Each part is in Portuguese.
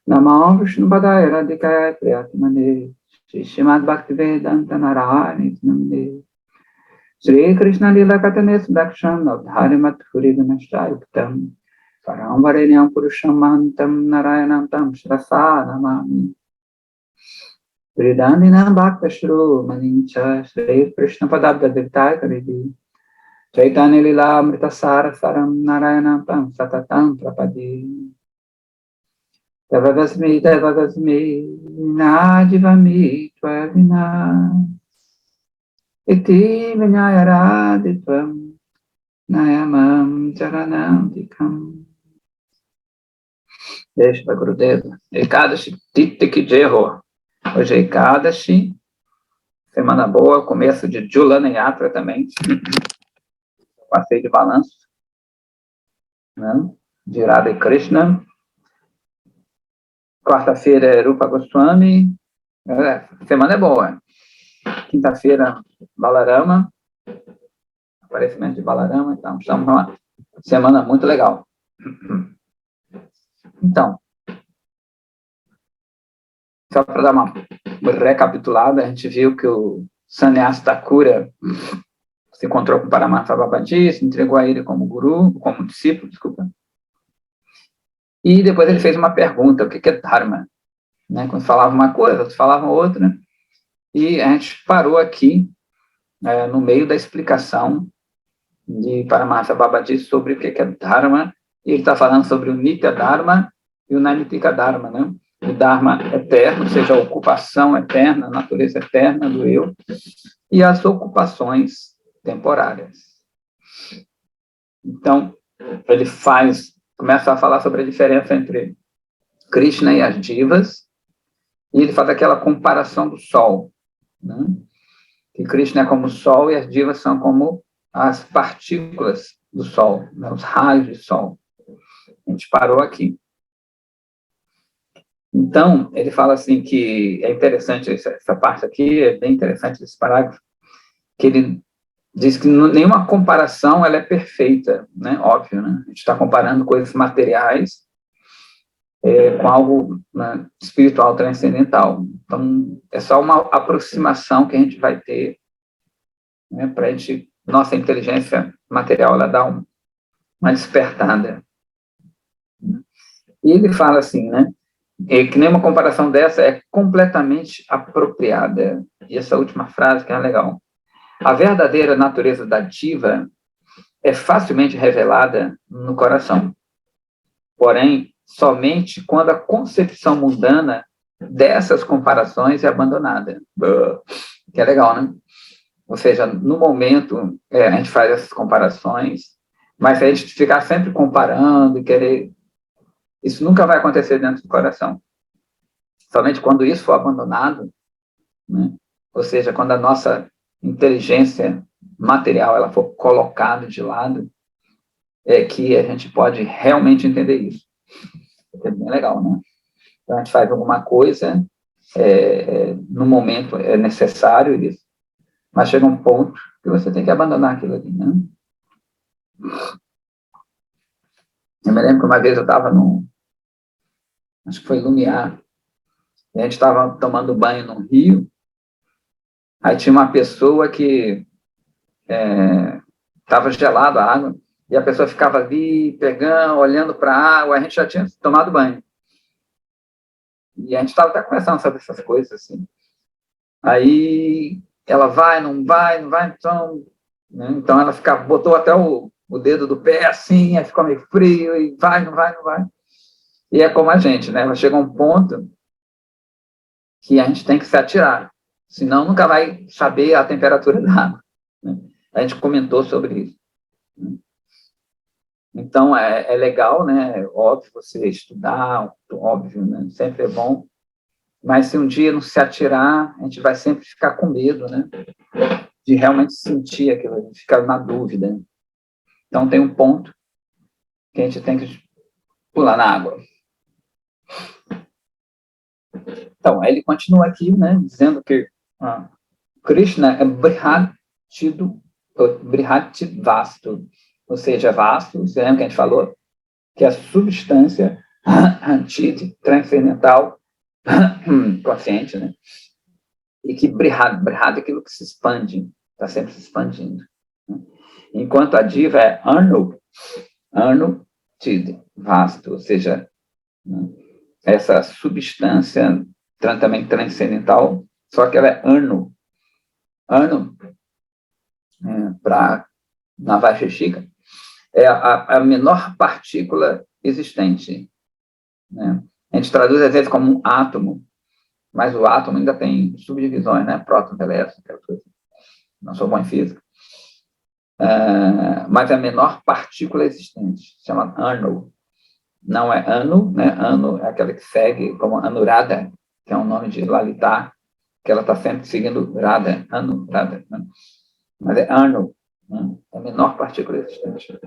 Namo Vishnu Padaya Radhikaya Priyatmane Srimad Bhaktivedanta Narayana Namne Shri Krishna Lila Katane Sudaksham Avdharimat Hurigunashayuktam Paramvarenyam Purusham Mahantam Narayanam Tam Shrasa Namami Vridanina Bhakta Shru Manincha Shri Krishna Padabda Divtai Karidi Chaitanya Lila Amritasara Saram Narayanam Tam Satatam Prapadi Devadasmi Nadivami Tvavina Iti Vinayaraditam Nayamam Charanam Dikam Deixa para Gurudeva. Ekadashi Titik Jeho. Hoje é Ekadashi. Semana boa, começo de Julana Yatra também. Passeio de balanço. Né? De Radha e Krishna. Quarta-feira é Rupa Goswami. Semana é boa. Quinta-feira, Balarama. Aparecimento de Balarama. Então, estamos numa semana muito legal. Então, só para dar uma recapitulada, a gente viu que o Sannyasa Thakura se encontrou com Paramahansa Babaji, se entregou a ele como guru, como discípulo, desculpa. E depois ele fez uma pergunta, o que é Dharma? Né? Quando falava uma coisa, outros falavam outra. E a gente parou aqui, no meio da explicação de Paramahansa Babaji sobre o que é Dharma. E ele está falando sobre o Nitya Dharma e o Naimittika Dharma, né? O Dharma eterno, ou seja, a ocupação eterna, a natureza eterna do eu, e as ocupações temporárias. Então, ele começa a falar sobre a diferença entre Krishna e as divas, e ele faz aquela comparação do Sol, né? Que Krishna é como o Sol e as divas são como as partículas do Sol, né? Os raios de Sol. A gente parou aqui. Então, ele fala assim que é interessante essa parte aqui, é bem interessante esse parágrafo, que ele diz que nenhuma comparação ela é perfeita, né? Óbvio, né? A gente está comparando coisas materiais com algo, né, espiritual transcendental. Então, é só uma aproximação que a gente vai ter, né, para a gente, nossa inteligência material, ela dá uma despertada. E ele fala assim, né? Que nenhuma comparação dessa é completamente apropriada. E essa última frase que é legal. A verdadeira natureza da diva é facilmente revelada no coração. Porém, somente quando a concepção mundana dessas comparações é abandonada. Que é legal, né? Ou seja, no momento, a gente faz essas comparações, mas se a gente ficar sempre comparando e querer... Isso nunca vai acontecer dentro do coração. Somente quando isso for abandonado, né? Ou seja, quando a nossa inteligência material ela for colocada de lado, é que a gente pode realmente entender isso. É bem legal, né? Então, a gente faz alguma coisa, no momento é necessário isso, mas chega um ponto que você tem que abandonar aquilo ali, né? Eu me lembro que uma vez eu estava acho que foi Lumiar, e a gente estava tomando banho no rio, aí tinha uma pessoa que estava gelada a água, e a pessoa ficava ali, pegando, olhando para a água, a gente já tinha tomado banho. E a gente estava até conversando sobre essas coisas, assim. Aí ela vai, não vai, então... Né? Então ela botou até o dedo do pé assim, aí ficou meio frio, e vai, não vai. E é como a gente, né? Vai chegar um ponto que a gente tem que se atirar, senão nunca vai saber a temperatura da água. Né? A gente comentou sobre isso. Né? Então, é legal, né? Óbvio, você estudar, óbvio, né? Sempre é bom, mas se um dia não se atirar, a gente vai sempre ficar com medo, né? De realmente sentir aquilo, de ficar na dúvida. Então, tem um ponto que a gente tem que pular na água. Então, aí ele continua aqui, né, dizendo que Krishna é Brihat Vastu, ou seja, vasto, você lembra que a gente falou? Que é a substância transcendental, consciente, né? E que brihad é aquilo que se expande, está sempre se expandindo. Né? Enquanto a diva é anu tid, vasto, ou seja, né? Essa substância também transcendental, só que ela é anu, para na Vaisheshika, é a menor partícula existente. Né? A gente traduz às vezes como um átomo, mas o átomo ainda tem subdivisões, né? Próton, elétron, não sou bom em física. Mas a menor partícula existente, se chama anu. Não é anu, né? Anu é aquela que segue como Anuradha, que é um nome de Lalita, que ela está sempre seguindo Radha, Anu, Radha. Né? Mas é anu, né? É a menor partícula existente.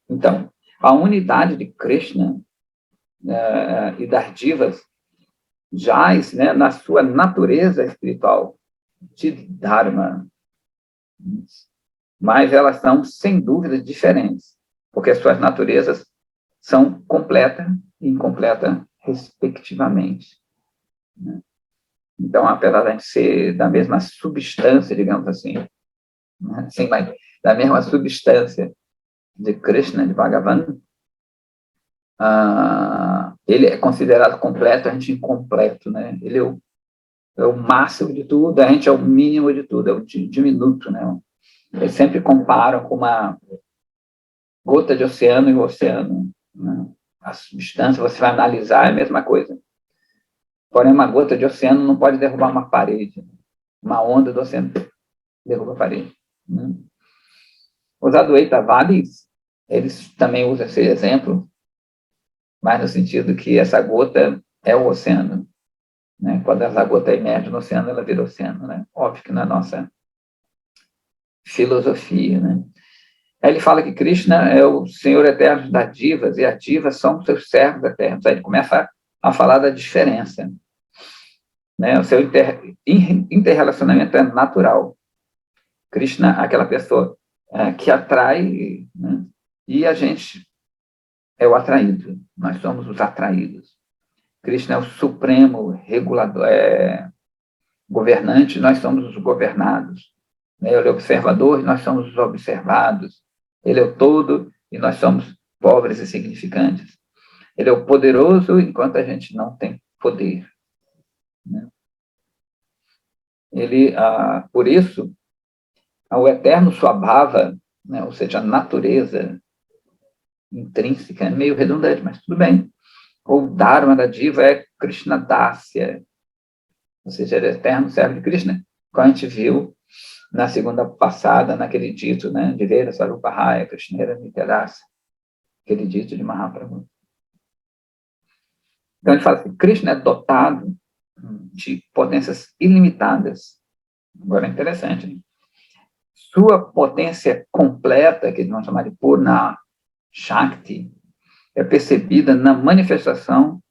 Então, a unidade de Krishna e das divas jaz, né, na sua natureza espiritual de Dharma, mas elas são, sem dúvida, diferentes, porque as suas naturezas são completa e incompleta, respectivamente. Né? Então, apesar de a gente ser da mesma substância, digamos assim, né, assim, mas da mesma substância de Krishna, de Bhagavan, ele é considerado completo, a gente incompleto, né? Ele é o máximo de tudo, a gente é o mínimo de tudo, é o diminuto, né? Eles sempre comparam com uma gota de oceano e o oceano, né? A substância, você vai analisar, é a mesma coisa. Porém, uma gota de oceano não pode derrubar uma parede. Uma onda do oceano derruba a parede. Né? Os Advaitavadis, eles também usam esse exemplo, mas no sentido que essa gota é o oceano. Né? Quando essa gota emerge no oceano, ela vira oceano. Né? Óbvio que na nossa filosofia. Né? Aí ele fala que Krishna é o Senhor eterno das divas, e as divas são seus servos eternos. Aí ele começa a falar da diferença. Né? O seu interrelacionamento é natural. Krishna, aquela pessoa que atrai, né? E a gente é o atraído. Nós somos os atraídos. Krishna é o supremo regulador, governante, nós somos os governados. Ele é o observador, nós somos os observados. Ele é o todo e nós somos pobres e insignificantes. Ele é o poderoso enquanto a gente não tem poder. Né? Ele, por isso, o eterno Swabhava, né, ou seja, a natureza intrínseca, é meio redundante, mas tudo bem. O Dharma da diva é Krishna Dasya, ou seja, ele é eterno servo de Krishna, como a gente viu na segunda passada, naquele dito, né, de Vera Sarupahaya, Krishnera Nityadasa, aquele dito de Mahaprabhu. Então, ele fala que Krishna é dotado de potências ilimitadas. Agora, é interessante, né? Sua potência completa, que eles vão chamar de Purna Shakti, é percebida na manifestação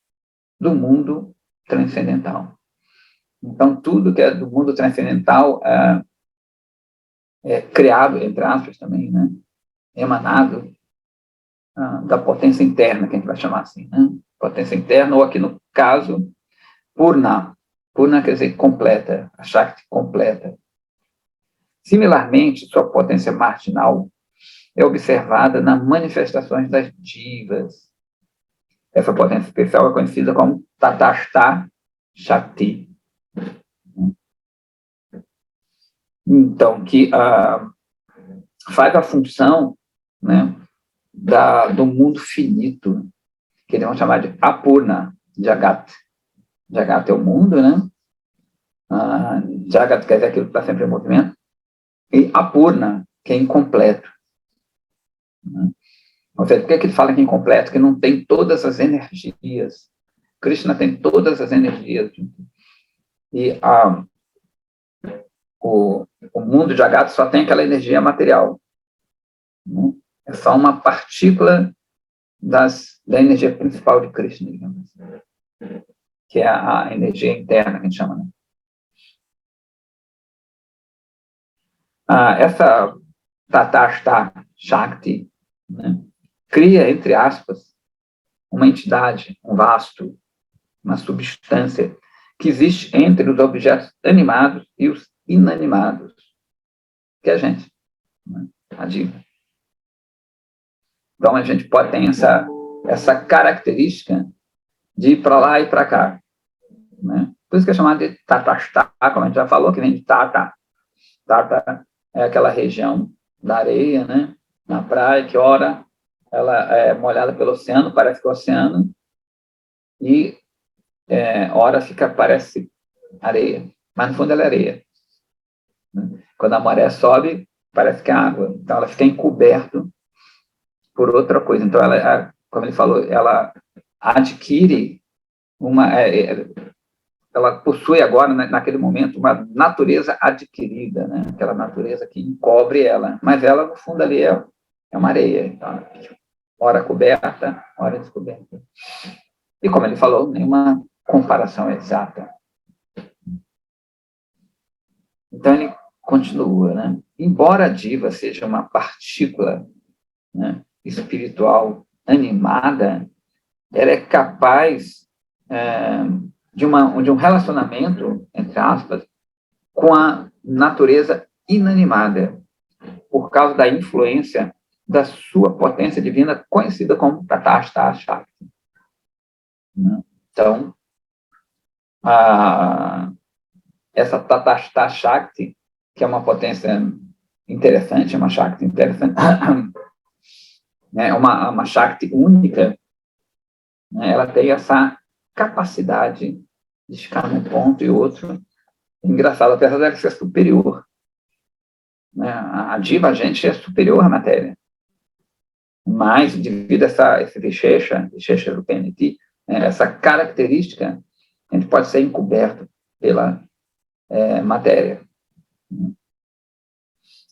do mundo transcendental. Então, tudo que é do mundo transcendental é criado, entre aspas, também, né? Emanado da potência interna, que a gente vai chamar assim, né? Potência interna, ou aqui no caso, Purna. Purna quer dizer completa, a Shakti completa. Similarmente, sua potência marginal é observada nas manifestações das divas. Essa potência especial é conhecida como Tatashta Shakti. Então, que faz a função, né, do mundo finito, que eles vão chamar de Apurna Jagat. Jagat é o mundo, né? Jagat quer dizer aquilo que está sempre em movimento. E Apurna, que é incompleto. Ou seja, por que ele fala que é incompleto? Que não tem todas as energias. Krishna tem todas as energias. E o mundo de Agatha só tem aquela energia material. Né? É só uma partícula da energia principal de Krishna, digamos assim, que é a energia interna, que a gente chama. Né? Essa Tatashta Shakti, né, cria, entre aspas, uma entidade, um vasto, uma substância que existe entre os objetos animados e os inanimados, que é a gente, né? A diva. Então, a gente pode ter essa característica de ir para lá e para cá, né? Por isso que é chamado de tatastá, como a gente já falou, que vem de tata. Tata é aquela região da areia, né? Na praia, que ora ela é molhada pelo oceano, parece que é o oceano, e ora parece areia, mas no fundo ela é areia, né? Quando a maré sobe, parece que é água, então ela fica encoberta por outra coisa. Então, ela, como ele falou, ela adquire ela possui agora, naquele momento, uma natureza adquirida, né? Aquela natureza que encobre ela, mas ela, no fundo, ali é uma areia, então, ora coberta, ora descoberta. E, como ele falou, nenhuma comparação exata. Então, ele continua, né? Embora a diva seja uma partícula, né, espiritual animada, ela é capaz de um relacionamento, entre aspas, com a natureza inanimada, por causa da influência da sua potência divina, conhecida como Tatastha Shakti. Então, essa Tatastha Shakti, que é uma potência interessante, uma Shakti interessante, é uma Shakti única, né? Ela tem essa capacidade de ficar num ponto e outro. Engraçado, apesar dela ser superior, né? A diva, a gente, é superior à matéria. Mas, devido a esse Vishesha Rupaniti, né, essa característica, a gente pode ser encoberto pela matéria.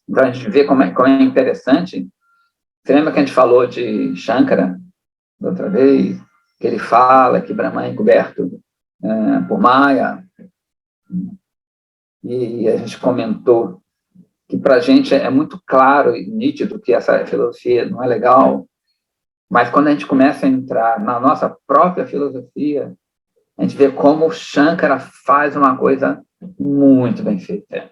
Então, a gente vê como é interessante. Você lembra que a gente falou de Shankara, da outra vez, que ele fala que Brahma é encoberto por Maya, e a gente comentou que para a gente é muito claro e nítido que essa filosofia não é legal, mas quando a gente começa a entrar na nossa própria filosofia, a gente vê como o Shankara faz uma coisa muito bem feita,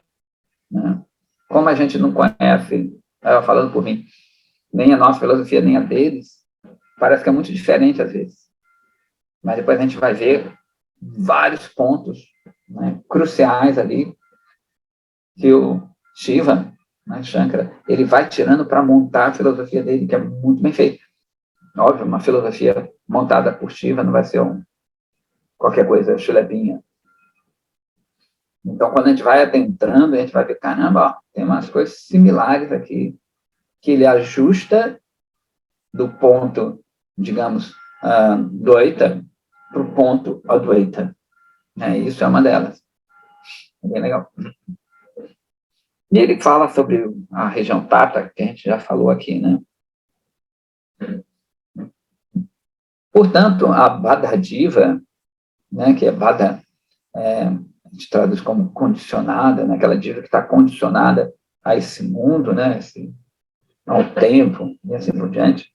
né? Como a gente não conhece, falando por mim, nem a nossa filosofia, nem a deles, parece que é muito diferente às vezes. Mas depois a gente vai ver vários pontos, né, cruciais ali, que o Shiva, né, Shankara, ele vai tirando para montar a filosofia dele, que é muito bem feita. Óbvio, uma filosofia montada por Shiva não vai ser qualquer coisa chulepinha. Então, quando a gente vai adentrando, a gente vai ver, caramba, ó, tem umas coisas similares aqui, que ele ajusta do ponto, digamos, Dvaita para o ponto Advaita. Isso é uma delas. É bem legal. E ele fala sobre a região Tata, que a gente já falou aqui, né? Portanto, a Bhadadiva, né, que é Bhada, a gente traduz como condicionada, né, aquela diva que está condicionada a esse mundo, né, ao tempo, e assim por diante,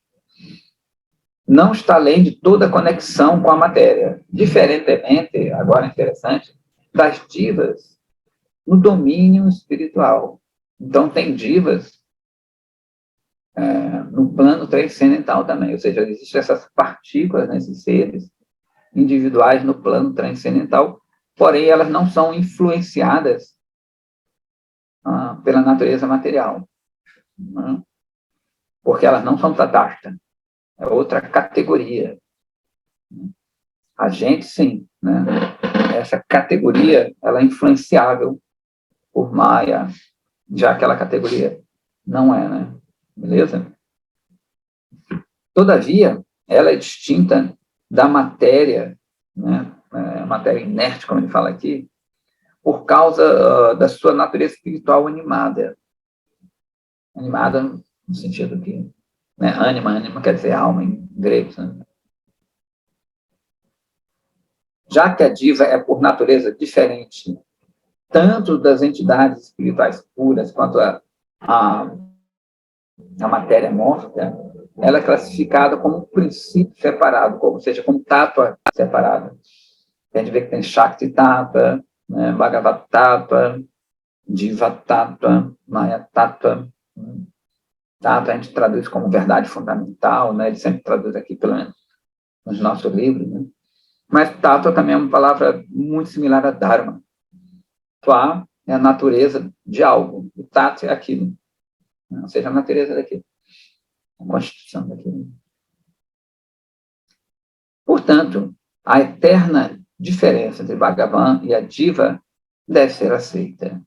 não está além de toda conexão com a matéria. Diferentemente, agora interessante, das divas no domínio espiritual. Então, tem divas no plano transcendental também, ou seja, existem essas partículas, né, esses seres individuais no plano transcendental, porém elas não são influenciadas pela natureza material, né? Porque elas não são tatasta, é outra categoria. A gente, sim, né? Essa categoria, ela é influenciável por Maya, já aquela categoria não é, né? Beleza? Todavia, ela é distinta da matéria, né? Matéria inerte, como ele fala aqui, por causa da sua natureza espiritual animada. Animada no sentido que, né, anima quer dizer alma em grego, né? Já que a diva é por natureza diferente, tanto das entidades espirituais puras quanto a matéria morta, ela é classificada como um princípio separado, ou seja, como tátua separada. A gente vê que tem Shakti Tattva, né, Bhagavad Tattva, Diva Tattva, Maya Tattva. Tattva a gente traduz como verdade fundamental, né? Ele sempre traduz aqui, pelo menos nos nossos livros, né? Mas Tattva também é uma palavra muito similar a Dharma. Twa é a natureza de algo, e Tat é aquilo, né? Ou seja, a natureza daquilo, a constituição daquilo. Portanto, a eterna diferença entre Bhagavan e a Diva deve ser aceita.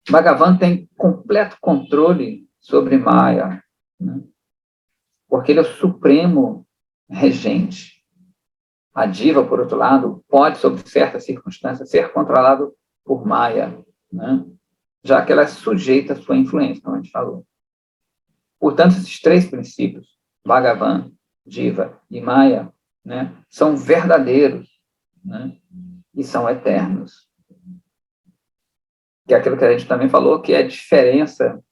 Bhagavan tem completo controle sobre Maya, né? Porque ele é o supremo regente. A Diva, por outro lado, pode, sob certas circunstâncias, ser controlado por Maya, né? Já que ela é sujeita à sua influência, como a gente falou. Portanto, esses três princípios, Bhagavan, Diva e Maya, né, são verdadeiros, né, e são eternos. Que é aquilo que a gente também falou, que é a diferença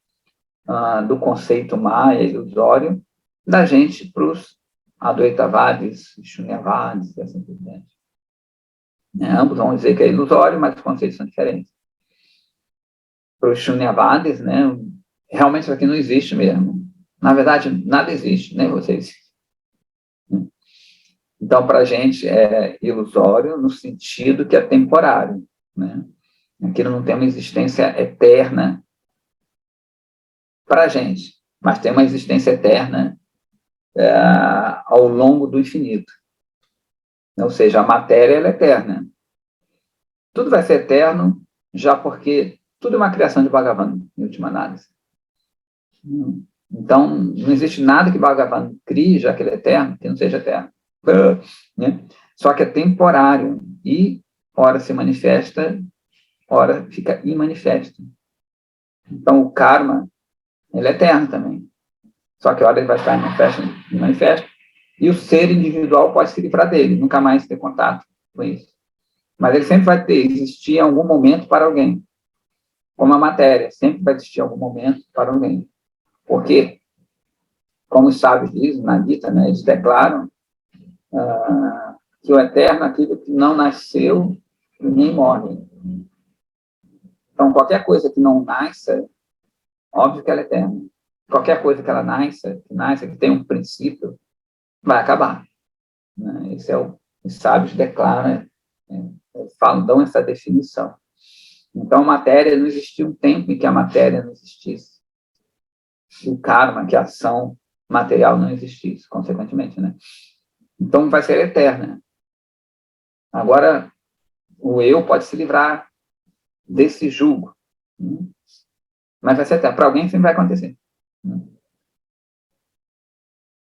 do conceito Maya, ilusório, da gente para os Advaitavadis, Shunyavadis, e assim por diante. Ambos vão dizer que é ilusório, mas os conceitos são diferentes. Para os Shunyavadis, né, realmente isso aqui não existe mesmo. Na verdade, nada existe, nem você existe. Então, para a gente é ilusório no sentido que é temporário, né? Aquilo não tem uma existência eterna para a gente, mas tem uma existência eterna ao longo do infinito. Ou seja, a matéria ela é eterna. Tudo vai ser eterno, já porque tudo é uma criação de Bhagavan, em última análise. Então, não existe nada que Bhagavan crie, já que ele é eterno, que não seja eterno. Né? Só que é temporário e ora se manifesta, ora fica imanifesto. Então, o karma, ele é eterno também. Só que ora ele vai ficar imanifesto, e o ser individual pode se livrar dele, nunca mais ter contato com isso. Mas ele sempre vai existir em algum momento para alguém. Como a matéria, sempre vai existir em algum momento para alguém. Porque, como os sábios dizem na Gita, né, eles declaram que o eterno é aquilo que não nasceu e nem morre. Então, qualquer coisa que não nasça, óbvio que ela é eterna. Qualquer coisa que ela nasça, que tem um princípio, vai acabar. Né? Esse é os sábios declaram, dão essa definição. Então, a matéria, não existia um tempo em que a matéria não existisse. O karma, que a ação material não existisse, consequentemente, né? Então, vai ser eterna. Agora, o eu pode se livrar desse jugo, né? Mas vai ser eterno. Para alguém, sempre vai acontecer. Né?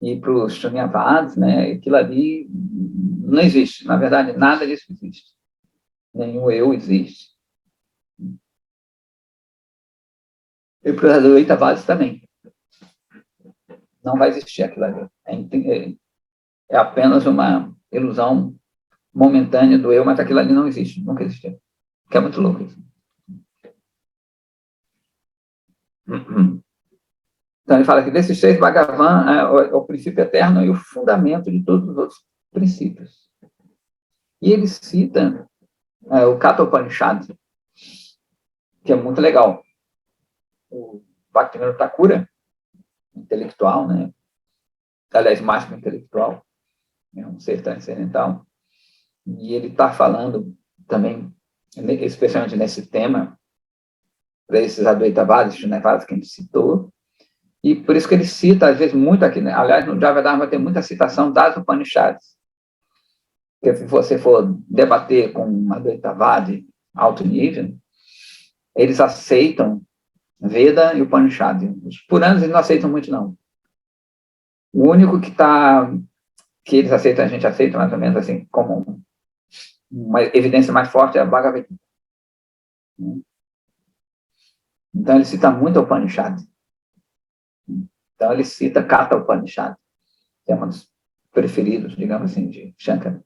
E para os Shunyavadis, né, aquilo ali não existe. Na verdade, nada disso existe. Nenhum eu existe. E para os Advaitavadis também. Não vai existir aquilo ali. É apenas uma ilusão momentânea do eu, mas aquilo ali não existe, nunca existiu. Que é muito louco isso. Então, ele fala que desses três, Bhagavan é o princípio eterno e o fundamento de todos os outros princípios. E ele cita o Katha Upanishad, que é muito legal. O Bhaktivinoda Thakura, intelectual, né? Aliás, mais que intelectual, é um ser transcendental, e ele está falando também, especialmente nesse tema, para esses Advaitavadis, Shunyavadis que a gente citou, e por isso que ele cita, às vezes, muito aqui, né? Aliás, no Javadharma vai ter muita citação das Upanishads, porque se você for debater com um Advaitavadi alto nível, eles aceitam Veda e Upanishad. Os Puranas eles não aceitam muito, não. O único que eles aceitam, a gente aceita mais ou menos assim, como uma evidência mais forte é a Bhagavad Gita. Então, ele cita muito a Upanishad. Então, ele cita Katha Upanishad, que é um dos preferidos, digamos assim, de Shankara.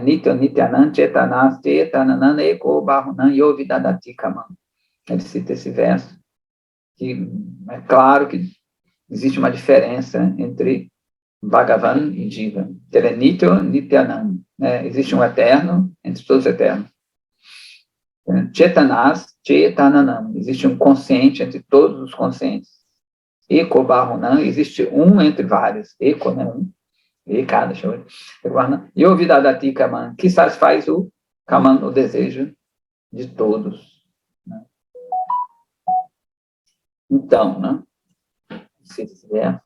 Nitya Nityanam Chetanas Chetananam Eko Bahunan Yovidadati Kamam. Ele cita esse verso. que é claro que existe uma diferença entre Bhagavan e Jiva. Ele é Nitya Nityanam. Né? Existe um eterno entre todos os eternos. Chetanas Chetananam. Existe um consciente entre todos os conscientes. Eko Bahunam. Existe um entre vários. Eko, né? Um. Eka, deixa eu ver. Yovidadati Kaman. Que satisfaz o Kaman, o desejo de todos. Né? Então, né? Se quiser,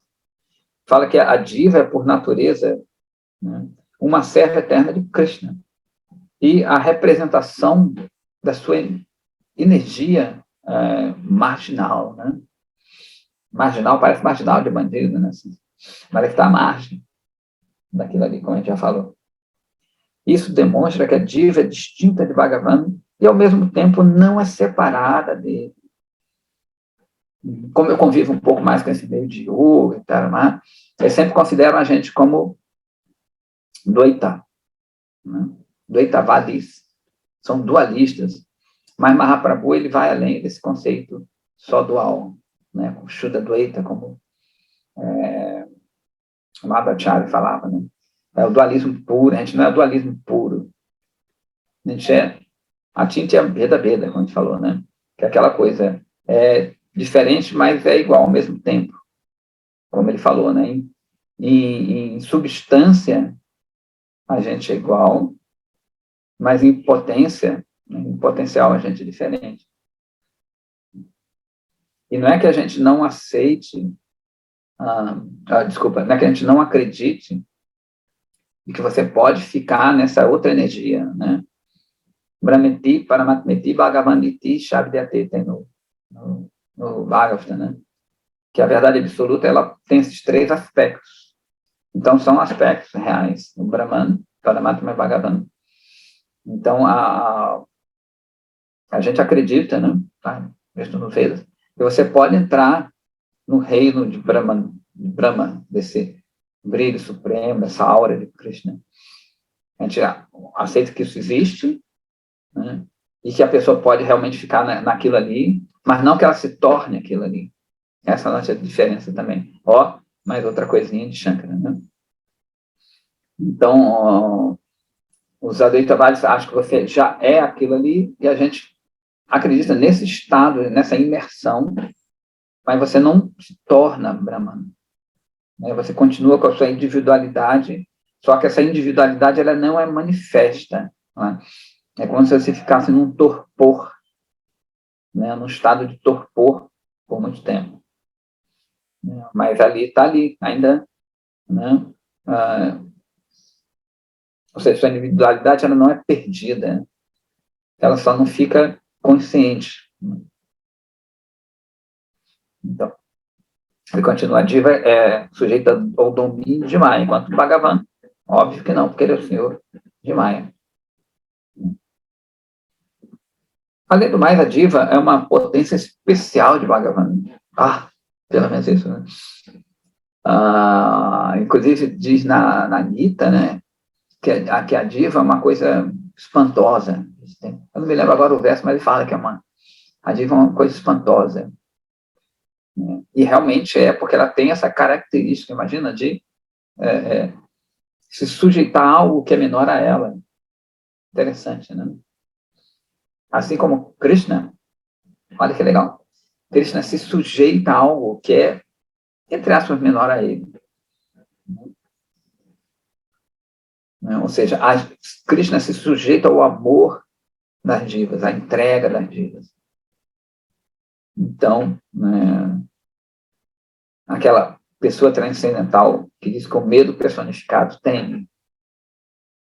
fala que a diva é, por natureza, né, uma serva eterna de Krishna. E a representação da sua energia marginal. Né? Marginal parece marginal de bandido, né? Mas ele está à margem daquilo ali, como a gente já falou. Isso demonstra que a diva é distinta de Bhagavan e, ao mesmo tempo, não é separada dele. Como eu convivo um pouco mais com esse meio de yoga e tal, né? Eles sempre consideram a gente como Dvaita, né? Dvaitavadis, são dualistas, mas Mahaprabhu ele vai além desse conceito só dual, né? Com Shuddha Dvaita, como Madhacharya falava, né? É o dualismo puro, a gente não é o dualismo puro, a gente é a Tinta e a Beda Beda, como a gente falou, né? Que é aquela coisa diferente, mas é igual ao mesmo tempo, como ele falou, né? Em substância, a gente é igual, mas em potência, em potencial, a gente é diferente. E não é que a gente não aceite, desculpa, não é que a gente não acredite e que você pode ficar nessa outra energia, né? Brahmeti, Paramatmeti, Bhagavanditi, Shabdyate, tem no Bhagavata, né? Que a verdade absoluta, ela tem esses três aspectos. Então, são aspectos reais. O Brahman, Paramatma e Bhagavan. Então, a gente acredita, né? Tá? Isso no Vedas, que você pode entrar no reino de Brahman, desse brilho supremo, dessa aura de Krishna. A gente aceita que isso existe, né? E que a pessoa pode realmente ficar naquilo ali, mas não que ela se torne aquilo ali. Essa é a nossa diferença também. Mais outra coisinha de Shankara, né? Então, os Advaitavadis acham que você já é aquilo ali, e a gente acredita nesse estado, nessa imersão, mas você não se torna Brahman. Né? Você continua com a sua individualidade, só que essa individualidade ela não é manifesta. Né? É como se você ficasse num torpor, né? Num estado de torpor por muito tempo. Mas ali está ali, ainda, né? Ou seja, sua individualidade ela não é perdida, ela só não fica consciente. Então, ele continua, a diva é sujeita ao domínio de Maya, enquanto Bhagavan, óbvio que não, porque ele é o senhor de Maya. Além do mais, a diva é uma potência especial de Bhagavan. Pelo menos isso, né? Inclusive, diz na Gita, né, que a diva é uma coisa espantosa. Eu não me lembro agora o verso, mas ele fala que a diva é uma coisa espantosa. E realmente é, porque ela tem essa característica, imagina, de se sujeitar a algo que é menor a ela. Interessante, né? Assim como Krishna, olha que legal, Krishna se sujeita a algo que é, entre aspas, menor a ele. Ou seja, Krishna se sujeita ao amor das divas, à entrega das divas. Então, aquela pessoa transcendental que diz que o medo personificado teme,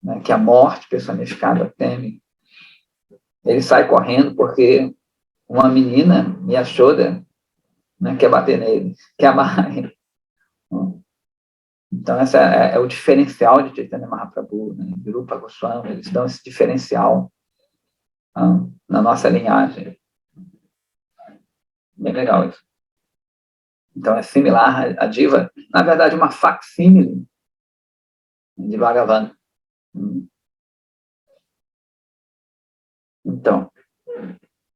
né, que a morte personificada teme, ele sai correndo porque uma menina, Yashoda, né, quer bater nele, quer amarrar ele. Então, esse é o diferencial de Chaitanya Mahaprabhu, né, de Rupa Goswami, eles dão esse diferencial na nossa linhagem. Bem legal isso. Então, é similar a diva, na verdade, uma facsímile de Bhagavan. Então,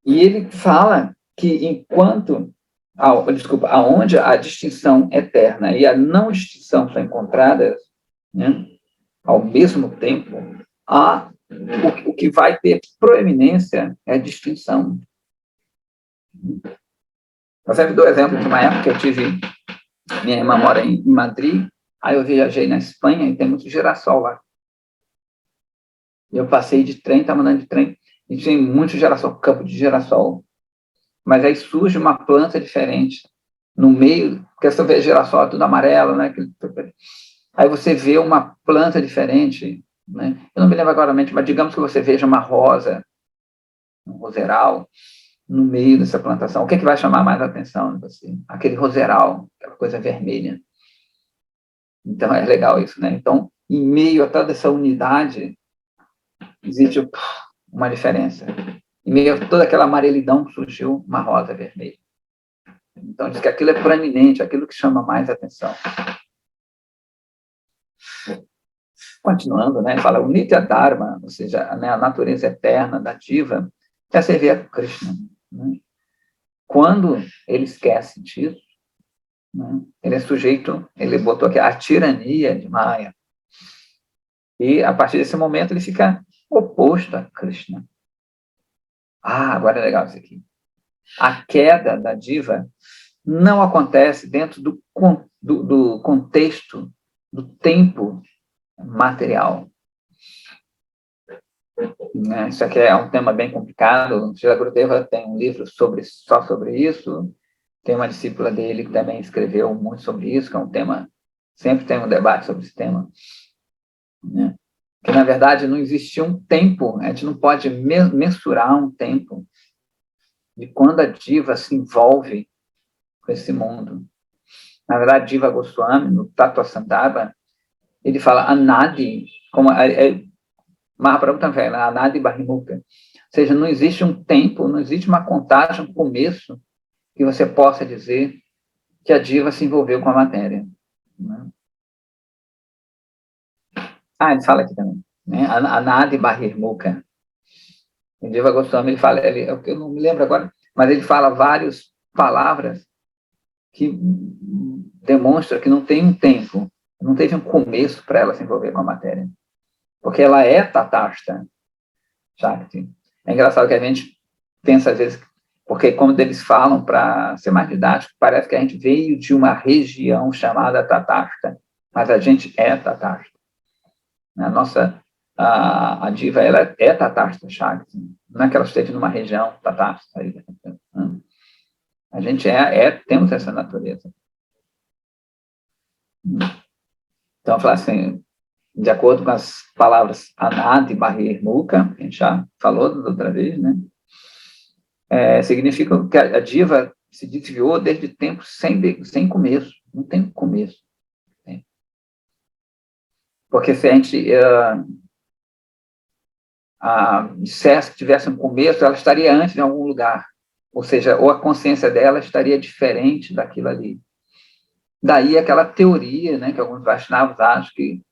e ele fala que enquanto desculpa, aonde a distinção eterna e a não distinção são encontradas, né, ao mesmo tempo, o que vai ter proeminência é a distinção. Eu sempre dou exemplo de uma época que eu tive, minha irmã mora em Madrid, aí eu viajei na Espanha e tem muito girassol lá. Eu passei de trem, estava andando de trem, e tinha muito girassol, campo de girassol. Mas aí surge uma planta diferente no meio, porque você vê girassol tudo amarelo, né? Aí você vê uma planta diferente, né? Eu não me lembro agora, mas digamos que você veja uma rosa, um roseral, no meio dessa plantação. O que, é que vai chamar mais a atenção de você? Aquele roseral, aquela coisa vermelha. Então, é legal isso, né? Então, em meio a toda essa unidade, existe uma diferença. Em meio a toda aquela amarelidão, surgiu uma rosa vermelha. Então, diz que aquilo é proeminente, aquilo que chama mais atenção. Continuando, né? Fala, o Nitya Dharma, ou seja, né, a natureza eterna da diva, é servir a Krishna. Né? Quando ele esquece disso, né, ele é sujeito, ele botou aqui a tirania de Maya. E, a partir desse momento, ele fica oposto a Krishna. Agora é legal isso aqui. A queda da diva não acontece dentro do contexto do tempo material. Isso aqui é um tema bem complicado. O Srila Gurudeva tem um livro só sobre isso. Tem uma discípula dele que também escreveu muito sobre isso, que é um tema, sempre tem um debate sobre esse tema. Né? Que, na verdade, não existia um tempo, a gente não pode mensurar um tempo de quando a diva se envolve com esse mundo. Na verdade, Jiva Goswami, no Tattva Sandarbha, ele fala Anadi, como Mahaprabhu também fala, Anadi Bahimuka. Ou seja, não existe um tempo, não existe uma contagem, um começo, que você possa dizer que a diva se envolveu com a matéria. Né? Ele fala aqui também, né? Anadi Bahirmuka. O Jiva Goswami, ele fala, eu não me lembro agora, mas ele fala várias palavras que demonstram que não tem um tempo, não teve um começo para ela se envolver com a matéria. Porque ela é Tatashta Shakti. É engraçado que a gente pensa, às vezes, porque quando eles falam, para ser mais didático, parece que a gente veio de uma região chamada Tatashta, mas a gente é Tatashta. A diva, ela é Tatashta Shakti, não é que ela esteja numa região Tatashta. A gente temos essa natureza. Então, falar assim, de acordo com as palavras Anadi Bahir Mukha, que a gente já falou da outra vez, né? Significa que a diva se desviou desde tempos sem começo, não tem começo. Né? Porque se a gente dissesse que tivesse um começo, ela estaria antes em algum lugar. Ou seja, ou a consciência dela estaria diferente daquilo ali. Daí aquela teoria, né, que alguns Vaishnavas acham que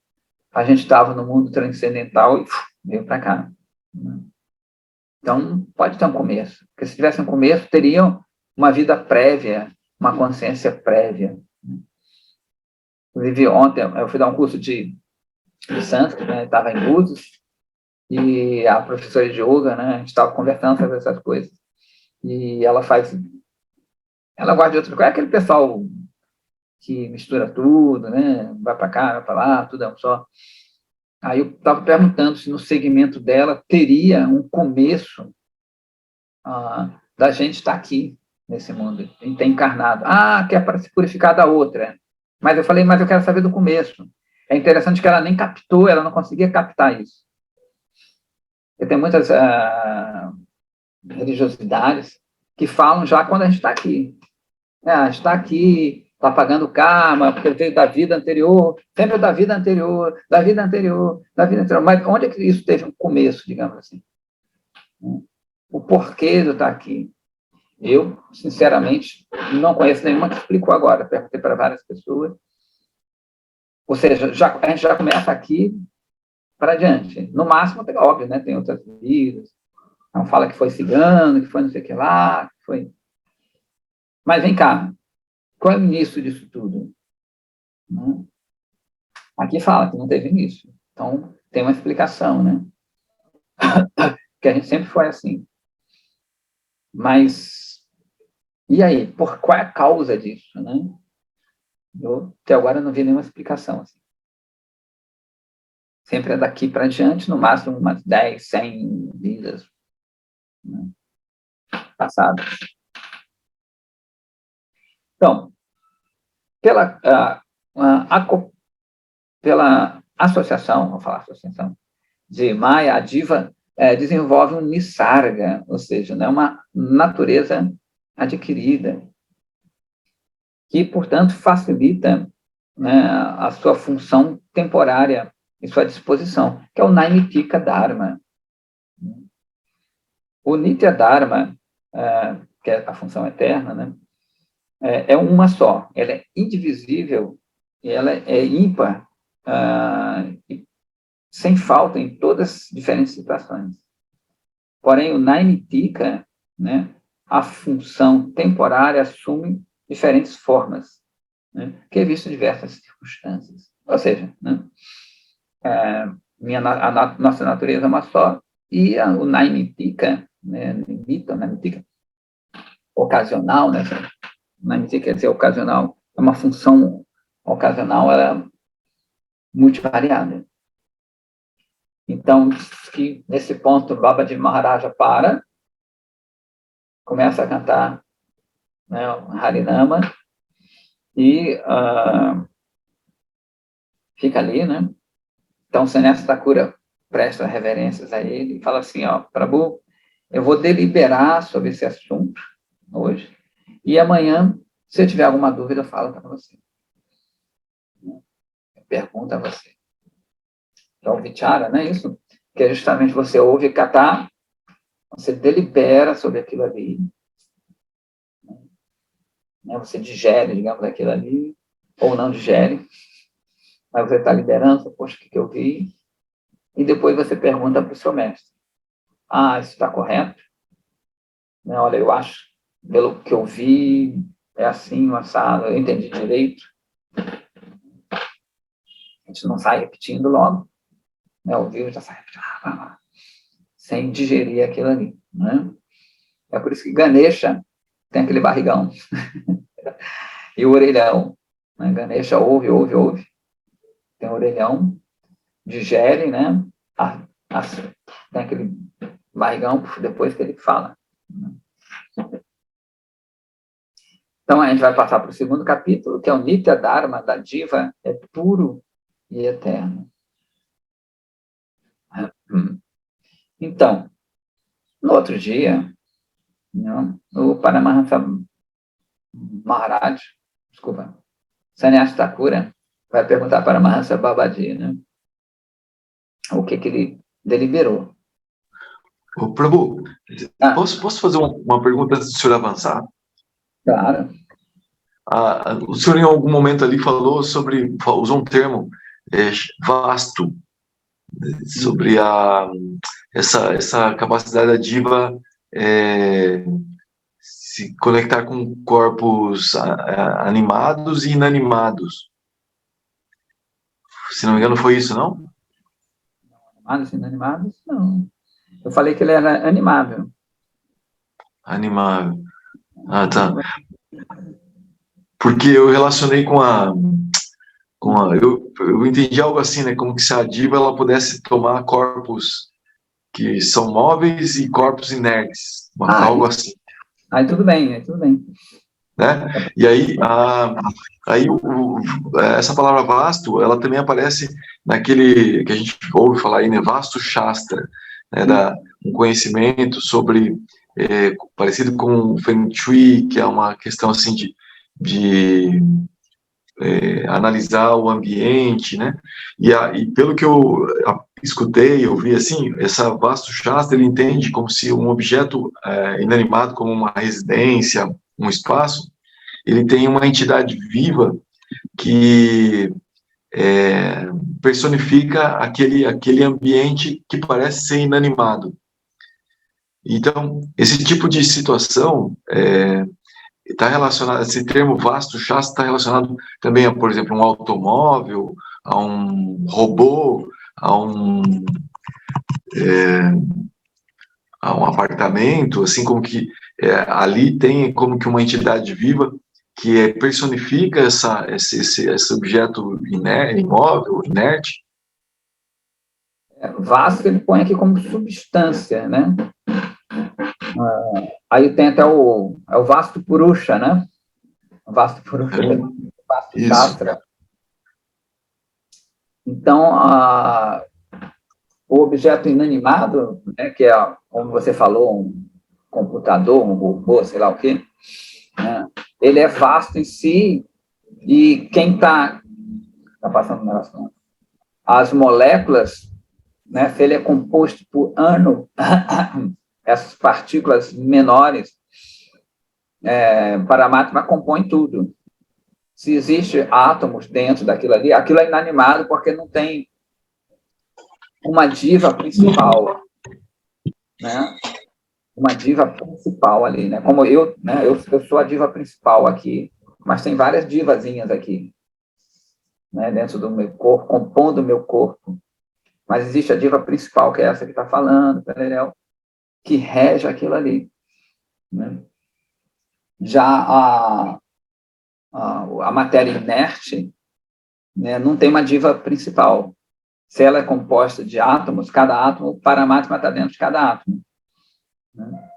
a gente estava no mundo transcendental e veio para cá. Né? Então, pode ter um começo. Porque se tivesse um começo, teriam uma vida prévia, uma consciência prévia. Inclusive, ontem eu fui dar um curso de sânscrito, né? Estava em Búzios, e a professora de yoga, né? A gente estava conversando sobre essas coisas. E ela gosta de outras coisas. É aquele pessoal que mistura tudo, né? Vai para cá, vai para lá, tudo é um só. Aí eu estava perguntando se no segmento dela teria um começo da gente estar aqui nesse mundo, e ter encarnado. Que é para se purificar da outra. Mas eu falei, mas eu quero saber do começo. É interessante que ela nem captou, ela não conseguia captar isso. Porque tem muitas religiosidades que falam já quando a gente está aqui. A gente está aqui, está pagando karma, porque veio da vida anterior, sempre da vida anterior, da vida anterior, da vida anterior. Mas onde é que isso teve um começo, digamos assim? O porquê de eu estar aqui? Eu, sinceramente, não conheço nenhuma que explicou agora. Perguntei para várias pessoas. Ou seja, a gente já começa aqui para adiante. No máximo, óbvio, né? Tem outras vidas. Não fala que foi cigano, que foi não sei o que lá, que foi... Mas vem cá, qual é o início disso tudo? Aqui fala que não teve início. Então, tem uma explicação, né? Que a gente sempre foi assim. Mas, e aí? Qual é a causa disso, né? Eu, até agora, não vi nenhuma explicação. Assim. Sempre é daqui para diante, no máximo umas 10, 100 vidas, né, passadas. Então, pela, pela associação, vou falar associação, de Maya, a diva desenvolve um nisarga, ou seja, né, uma natureza adquirida, que, portanto, facilita, né, a sua função temporária e sua disposição, que é o Naimittika Dharma. O Nitya Dharma, que é a função eterna, né, é uma só, ela é indivisível, e ela é ímpar, sem falta em todas as diferentes situações. Porém, o Naimittika, né, a função temporária assume diferentes formas, né, que é visto em diversas circunstâncias. Ou seja, né, nossa natureza é uma só, e o Naimittika, né, Naimittika, ocasional, né, Naimittika quer dizer ocasional, é uma função ocasional, ela é multivariada. Então, que nesse ponto, Babaji Maharaja começa a cantar, né, o Harinama, e fica ali, né? Então, Sannyasa Thakura presta reverências a ele e fala assim, ó, Prabhu, eu vou deliberar sobre esse assunto hoje, e amanhã, se eu tiver alguma dúvida, eu falo para você. Pergunta a você. Então, vichara, não é isso? Que é justamente você ouve catar, você delibera sobre aquilo ali, né? Você digere, digamos, aquilo ali, ou não digere, mas você está liberando, poxa, o que eu vi? E depois você pergunta para o seu mestre, isso está correto? Né? Olha, eu acho, pelo que eu vi, é assim, assado, eu entendi direito. A gente não sai repetindo logo, né? Ouviu, já sai repetindo, sem digerir aquilo ali, né? É por isso que Ganesha tem aquele barrigão e o orelhão, né? Ganesha ouve, tem o orelhão, digere, né? Tem aquele barrigão depois que ele fala. Então, a gente vai passar para o segundo capítulo, que é o Nitya Dharma da Diva, é puro e eterno. Então, no outro dia, o Paramahansa Maharaj, Sannyasa Thakura, vai perguntar para Paramahansa Babaji, né, o que ele deliberou. Ô, Prabhu, posso fazer uma pergunta antes do senhor avançar? Claro. O senhor, em algum momento ali, usou um termo vasto, sobre essa capacidade da diva se conectar com corpos animados e inanimados. Se não me engano, foi isso, não? Animados e inanimados, não. Eu falei que ele era animável. Animável. Tá. Porque eu relacionei eu entendi algo assim, né? Como que se a diva ela pudesse tomar corpos que são móveis e corpos inertes, algo assim. Aí tudo bem. Né? E aí, essa palavra vasto, ela também aparece naquele que a gente ouve falar aí, né? Vasto Shastra, né? Um conhecimento sobre, parecido com o Feng Shui, que é uma questão assim de analisar o ambiente, né? E pelo que eu escutei, eu vi assim, essa Vastu Shastra, ele entende como se um objeto inanimado, como uma residência, um espaço, ele tem uma entidade viva que personifica aquele ambiente que parece ser inanimado. Então, esse tipo de situação está relacionado, esse termo vasto Shastra está relacionado também a, por exemplo, um automóvel, a um robô, a um apartamento, assim como que ali tem como que uma entidade viva que personifica esse objeto imóvel, inerte. Vasto ele põe aqui como substância, né? Aí tem até o vasto Purusha, né? O vasto Purusha, o vasto Shastra. Então, o objeto inanimado, né, que é, como você falou, um computador, um robô, sei lá o quê, né, ele é vasto em si, e quem está passando em relação às moléculas, né, se ele é composto por essas partículas menores, Paramatma compõe tudo. Se existe átomos dentro daquilo ali, aquilo é inanimado porque não tem uma diva principal, né? Uma diva principal ali, né? Como eu, né? Eu sou a diva principal aqui, mas tem várias divazinhas aqui, né? Dentro do meu corpo, compondo o meu corpo. Mas existe a diva principal, que é essa que está falando, que rege aquilo ali, né? Já a matéria inerte, né, não tem uma diva principal. Se ela é composta de átomos, cada átomo, o Paramatma está dentro de cada átomo, né?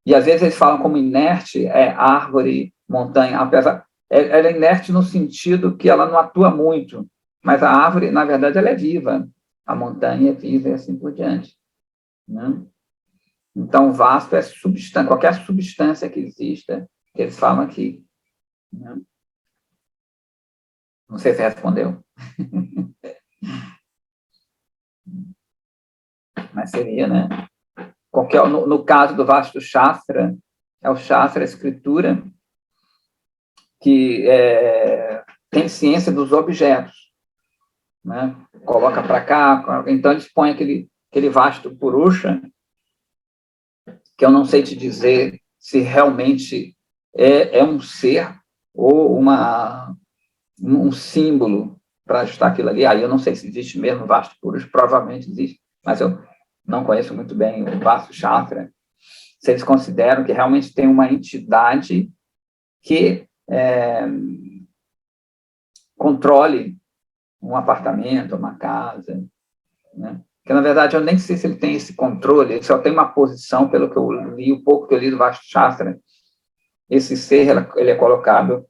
E às vezes eles falam como inerte árvore, montanha, apesar ela é inerte no sentido que ela não atua muito, mas a árvore, na verdade, ela é viva, a montanha é viva e assim por diante, né? Então, vasto é substância, qualquer substância que exista, que eles falam aqui, né? Não sei se respondeu. Mas seria, né? No caso do vasto Shastra, é o Shastra, a escritura, que tem ciência dos objetos, né? Coloca para cá, então eles põem aquele vasto Purusha, que eu não sei te dizer se realmente é um ser ou um símbolo para ajustar aquilo ali. Aí eu não sei se existe mesmo vasto Purusha, provavelmente existe, mas eu não conheço muito bem o vasto Shastra. Se eles consideram que realmente tem uma entidade que controle um apartamento, uma casa, né? Porque, na verdade, eu nem sei se ele tem esse controle, ele só tem uma posição, pelo que eu li, o pouco que eu li do Vastu Shastra, esse ser, ele é colocado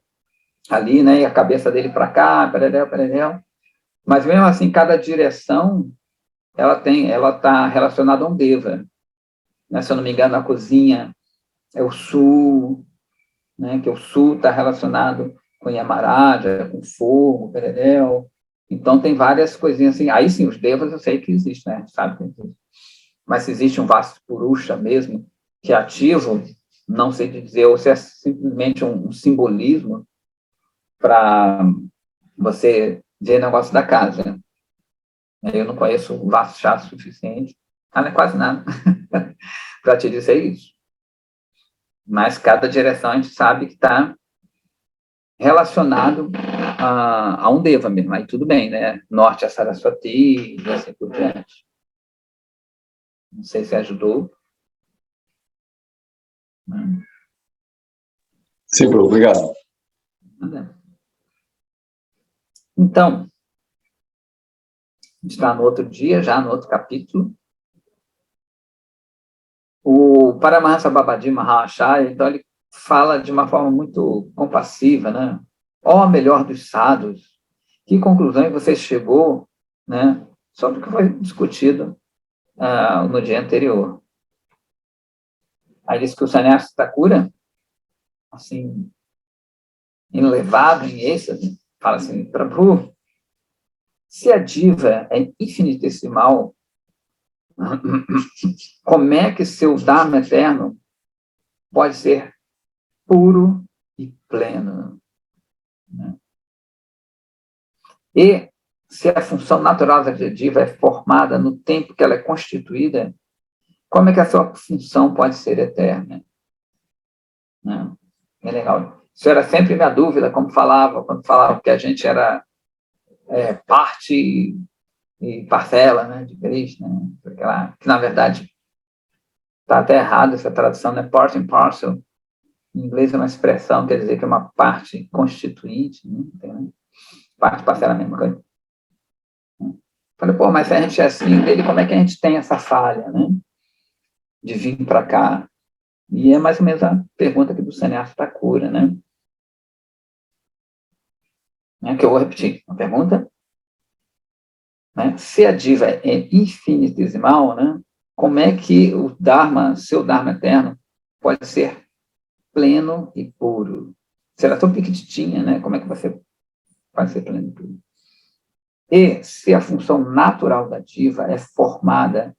ali, né, e a cabeça dele para cá, pereréu, mas mesmo assim, cada direção, ela está relacionada a um deva, né? Se eu não me engano, a cozinha é o sul, né, que o sul está relacionado com Yamaraja, com fogo, pereréu. Então, tem várias coisinhas assim. Aí sim, os devas eu sei que existem, né? A gente sabe que existe. Mas se existe um vasto Purusha mesmo, que é ativo, não sei te dizer, ou se é simplesmente um simbolismo para você ver o negócio da casa. Eu não conheço o vasto chato suficiente, não é quase nada, para te dizer isso. Mas cada direção a gente sabe que está relacionado a um deva mesmo. Aí tudo bem, né? Norte a Saraswati e assim por diante. Não sei se ajudou. Sim, obrigado. Então, a gente está no outro dia, já no outro capítulo. O Paramahansa Babadi Maharashaya, então, ele fala de uma forma muito compassiva, né? Ó, melhor dos sadhus, que conclusão você chegou, né, sobre o que foi discutido no dia anterior. Aí diz que o Sannyasa Thakura, assim, elevado em êxtase, fala assim, Prabhu, se a diva é infinitesimal, como é que seu Dharma eterno pode ser puro e pleno? E se a função natural da diva é formada no tempo que ela é constituída, como é que a sua função pode ser eterna? É legal. Isso era sempre minha dúvida, quando falava que a gente era parte e parcela, né, de Krishna, né? Que na verdade está até errado essa tradução, né? Part and parcel. Em inglês é uma expressão, quer dizer que é uma parte constituinte, né? Parte parcela é a mesma coisa. Falei, pô, mas se a gente é assim, dele, como é que a gente tem essa falha, né? De vir para cá. E é mais ou menos a pergunta aqui do Sannyasa Thakura, né? Que eu vou repetir. A pergunta, né? Se a diva é infinitesimal, né? Como é que o Dharma, seu Dharma eterno, pode ser pleno e puro? Se ela é tão pequititinha, né? Como é que você vai ser pleno e puro? E se a função natural da diva é formada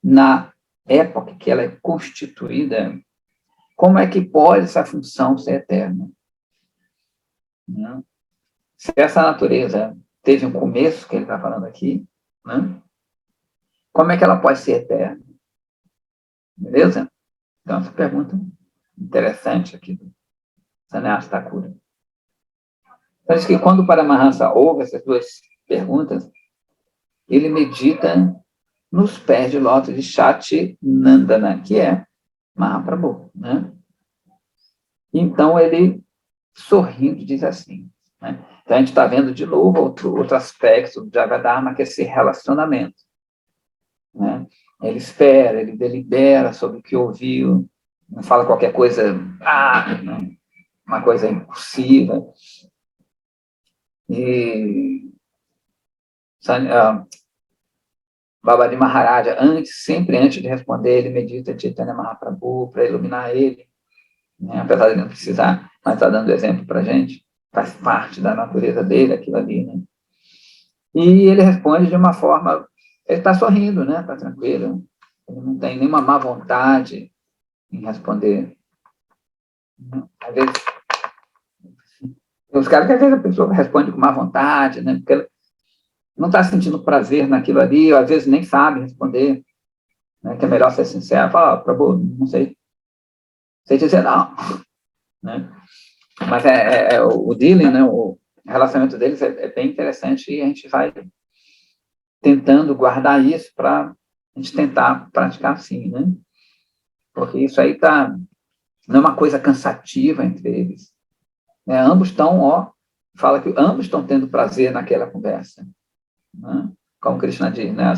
na época que ela é constituída, como é que pode essa função ser eterna? Né? Se essa natureza teve um começo, que ele está falando aqui, né? Como é que ela pode ser eterna? Beleza? Então, essa pergunta interessante aqui do Sannyasa Thakura. Então, diz que quando o Paramahansa ouve essas duas perguntas, ele medita nos pés de lótus de Shati Nandana, que é Mahaprabhu, né? Então, ele, sorrindo, diz assim, né? Então, a gente está vendo de novo outro aspecto do Jagadharma, que é esse relacionamento, né? Ele espera, ele delibera sobre o que ouviu, não fala qualquer coisa, né? Uma coisa impossível. E Babari Maharaja, sempre antes de responder, ele medita Chaitanya Mahaprabhu para iluminar ele, né? Apesar de ele não precisar, mas está dando exemplo para a gente, faz parte da natureza dele, aquilo ali, né? E ele responde de uma forma, ele está sorrindo, né? Está tranquilo, ele não tem nenhuma má vontade em responder. Às vezes, os caras que às vezes a pessoa responde com má vontade, né? Porque ela não está sentindo prazer naquilo ali, ou às vezes nem sabe responder, né? Que é melhor ser sincero, falar, Prabhu, não sei dizer não, né? Mas o dealing, né? O relacionamento deles é bem interessante e a gente vai tentando guardar isso para a gente tentar praticar assim, né? Porque isso aí não é uma coisa cansativa entre eles, né? Ambos estão, fala que ambos estão tendo prazer naquela conversa, né? Como Krishna diz, né?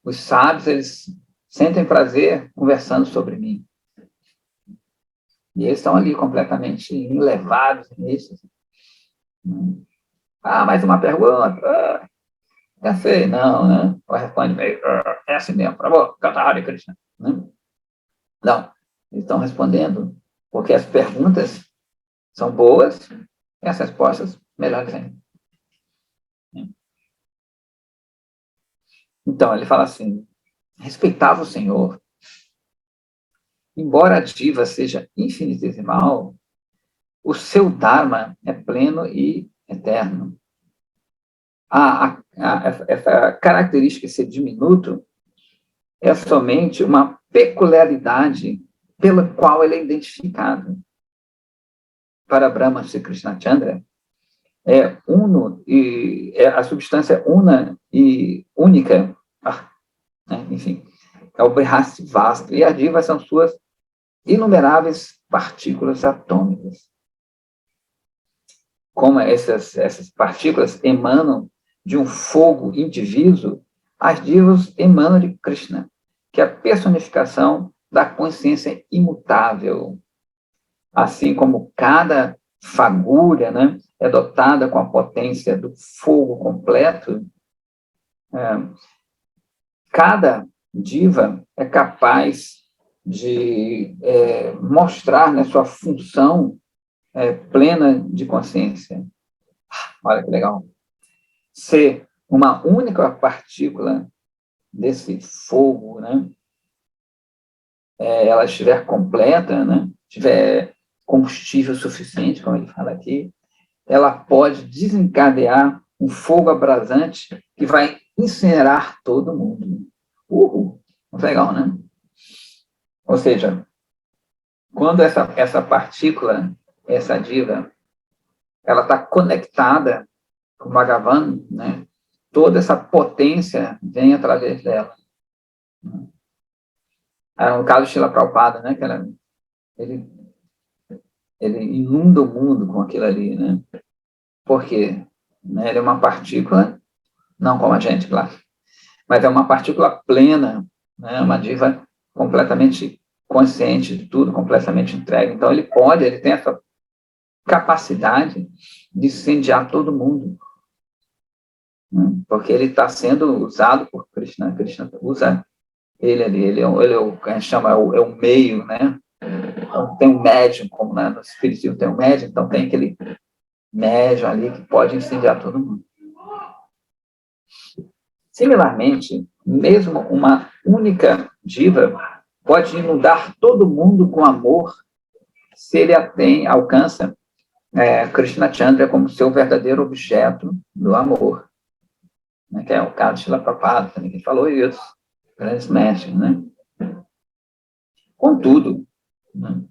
Os sábios, eles sentem prazer conversando sobre mim. E eles estão ali completamente enlevados nisso. Mais uma pergunta? Já sei, não, né? Ou responde meio, é assim mesmo, por favor, canta Hare Krishna. Né? Não, eles estão respondendo porque as perguntas são boas e as respostas melhores ainda. Então, ele fala assim, respeitava o Senhor, embora a diva seja infinitesimal, o seu Dharma é pleno e eterno. Essa característica de ser diminuto é somente uma peculiaridade pela qual ele é identificado. Para Brahma Sri Krishnachandra, é uno e a substância una e única, né? Enfim, é o Brihasti vasto, e a diva são suas inumeráveis partículas atômicas. Como essas partículas emanam de um fogo indiviso, as divas emanam de Krishna, que é a personificação da consciência imutável. Assim como cada fagulha, né, é dotada com a potência do fogo completo, cada diva é capaz de mostrar, né, sua função plena de consciência. Olha que legal. Ser uma única partícula desse fogo, né, ela estiver completa, né, tiver combustível suficiente, como ele fala aqui, ela pode desencadear um fogo abrasante que vai incinerar todo mundo. Muito legal, né? Ou seja, quando essa partícula essa diva, ela está conectada com o Bhagavan, né? Toda essa potência vem através dela. No caso de Srila Prabhupada, né? Ele inunda o mundo com aquilo ali, né? Por quê? Né? Ele é uma partícula, não como a gente, claro, mas é uma partícula plena, né? Uma diva completamente consciente de tudo, completamente entregue. Então, ele tem essa capacidade de incendiar todo mundo, né? Porque ele está sendo usado por Krishna. Krishna usa ele ali, ele é o que a gente chama, é o meio, né? Então, tem um médium, como no espiritismo tem um médium, então tem aquele médium ali que pode incendiar todo mundo. Similarmente, mesmo uma única diva pode inundar todo mundo com amor se ele alcança Krishna Chandra como seu verdadeiro objeto do amor, né, que é o caso de Srila Prabhupada, também que falou isso, grandes mestres, né? Contudo, né,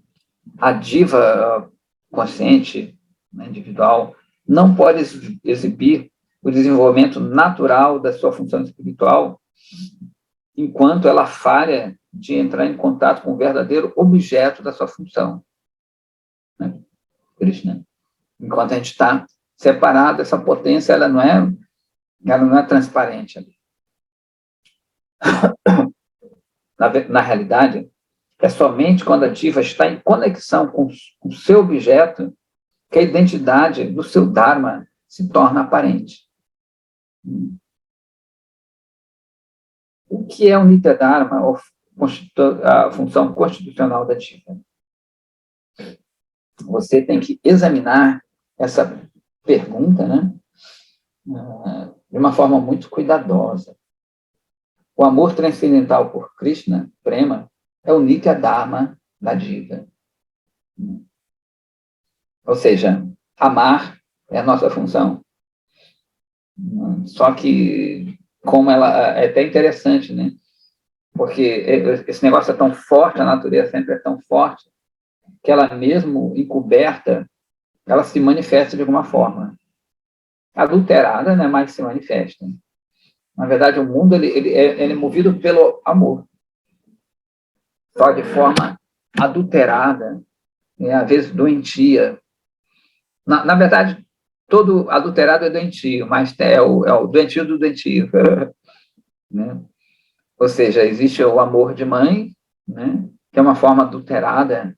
a diva consciente, né, individual, não pode exibir o desenvolvimento natural da sua função espiritual enquanto ela falha de entrar em contato com o verdadeiro objeto da sua função, né? Krishna. Enquanto a gente está separado, essa potência ela não é transparente ali. Na realidade, é somente quando a diva está em conexão com o seu objeto que a identidade do seu Dharma se torna aparente. O que é o Nitya Dharma, a função constitucional da diva? Você tem que examinar essa pergunta, né, de uma forma muito cuidadosa. O amor transcendental por Krishna, Prema, é o Nitya Dharma da diva. Ou seja, amar é a nossa função. Só que, como ela é até interessante, né? Porque esse negócio é tão forte, a natureza sempre é tão forte, que ela mesmo encoberta, ela se manifesta de alguma forma. Adulterada, né, mas se manifesta. Na verdade, o mundo ele é movido pelo amor. Só de forma adulterada, né, às vezes doentia. Na verdade, todo adulterado é doentio, mas é o doentio do doentio. Né? Ou seja, existe o amor de mãe, né, que é uma forma adulterada,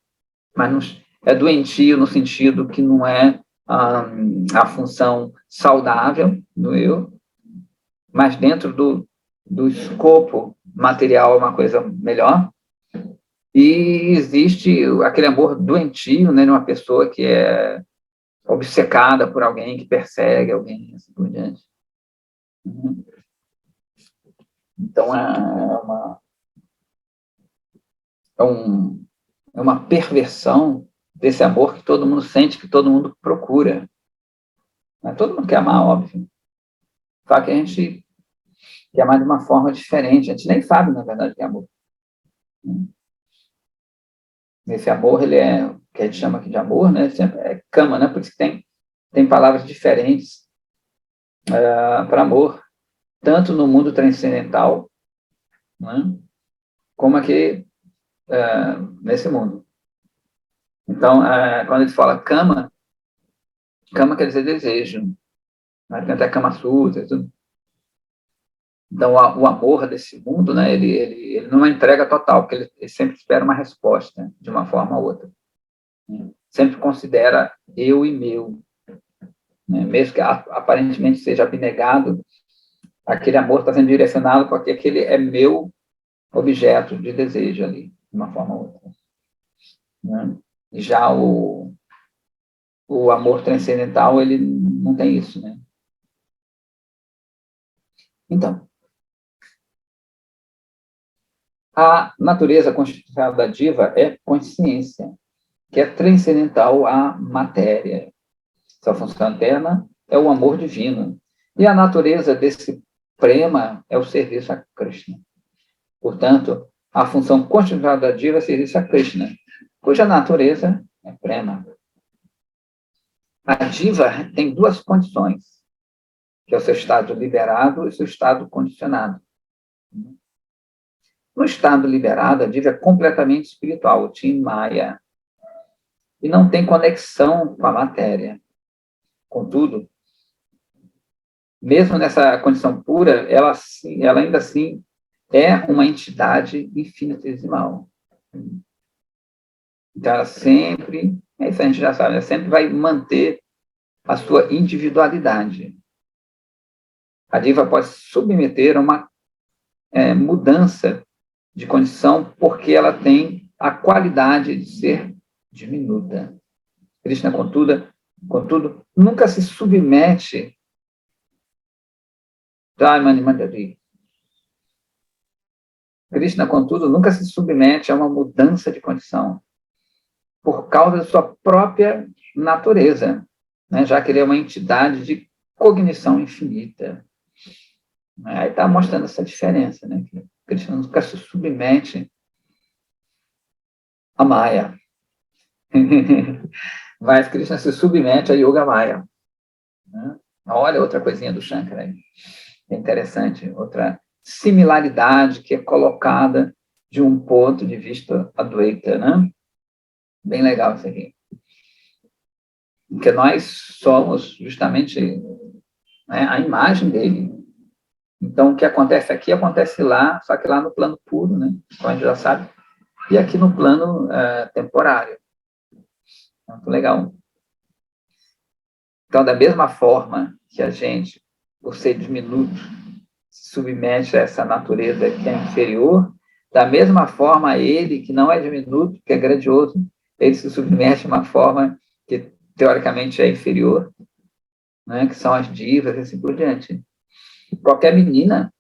mas não, é doentio no sentido que não é a função saudável do eu, mas dentro do escopo material é uma coisa melhor. E existe aquele amor doentio, né, numa pessoa que é obcecada por alguém, que persegue alguém, assim por diante. Então, é uma perversão desse amor que todo mundo sente, que todo mundo procura. Mas todo mundo quer amar, óbvio. Só que a gente quer amar de uma forma diferente. A gente nem sabe, na verdade, que é amor. Esse amor, ele o que a gente chama aqui de amor, né? Sempre é kama, né? Por isso que tem palavras diferentes para amor, tanto no mundo transcendental, né, como aqui nesse mundo. Então, quando ele fala kama quer dizer desejo, né? Tem até Kama Sutra, tudo. Então, o amor desse mundo, né, ele não é uma entrega total, porque ele sempre espera uma resposta, de uma forma ou outra. Sempre considera eu e meu. Né? Mesmo que aparentemente seja abnegado, aquele amor está sendo direcionado porque aquele é meu objeto de desejo ali, de uma forma ou outra. Né? E já o amor transcendental, ele não tem isso, né? Então, a natureza constitucional da diva é consciência, que é transcendental à matéria. Sua função interna é o amor divino. E a natureza desse prema é o serviço a Krishna. Portanto, a função constitucional da diva é serviço a Krishna, cuja natureza é prema. A diva tem duas condições, que é o seu estado liberado e o seu estado condicionado. No estado liberado, a diva é completamente espiritual, o Tim Maya, e não tem conexão com a matéria. Contudo, mesmo nessa condição pura, ela ainda assim é uma entidade infinitesimal. Então, ela sempre, isso a gente já sabe, ela sempre vai manter a sua individualidade. A diva pode se submeter a uma mudança de condição porque ela tem a qualidade de ser diminuta. Krishna, contudo, nunca se submete Krishna, contudo, nunca se submete a uma mudança de condição por causa da sua própria natureza, né? Já que ele é uma entidade de cognição infinita. Aí está mostrando essa diferença, né? Que Krishna nunca se submete a Maya. Mas Krishna se submete a Yoga Maya. Né? Olha outra coisinha do Shankara aí. É interessante, outra similaridade que é colocada de um ponto de vista Advaita, né? Bem legal isso aqui. Porque nós somos justamente, né, a imagem dele. Então, o que acontece aqui, acontece lá, só que lá no plano puro, né? Como a gente já sabe, e aqui no plano temporário. Muito legal. Então, da mesma forma que a gente, por ser diminuto, se submete a essa natureza que é inferior, da mesma forma, ele, que não é diminuto, que é grandioso, ele se submete a uma forma que, teoricamente, é inferior, né, que são as divas e assim por diante. Qualquer menina,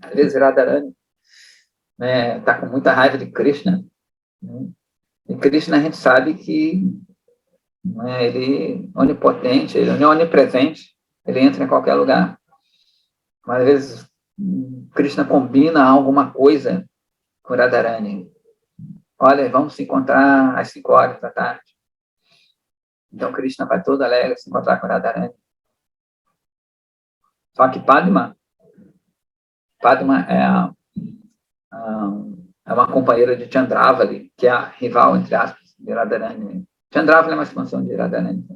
às vezes Radharani, né, está com muita raiva de Krishna, né, e Krishna a gente sabe que, né, ele é onipotente, ele é onipresente, ele entra em qualquer lugar. Mas, às vezes, Krishna combina alguma coisa com Radharani. Olha, vamos se encontrar às 5 horas da tarde. Então, Krishna vai todo alegre se encontrar com Radharani. Só que Padma é uma companheira de Chandravali, que é a rival, entre aspas, de Radharani. Chandravali é uma expansão de Radharani.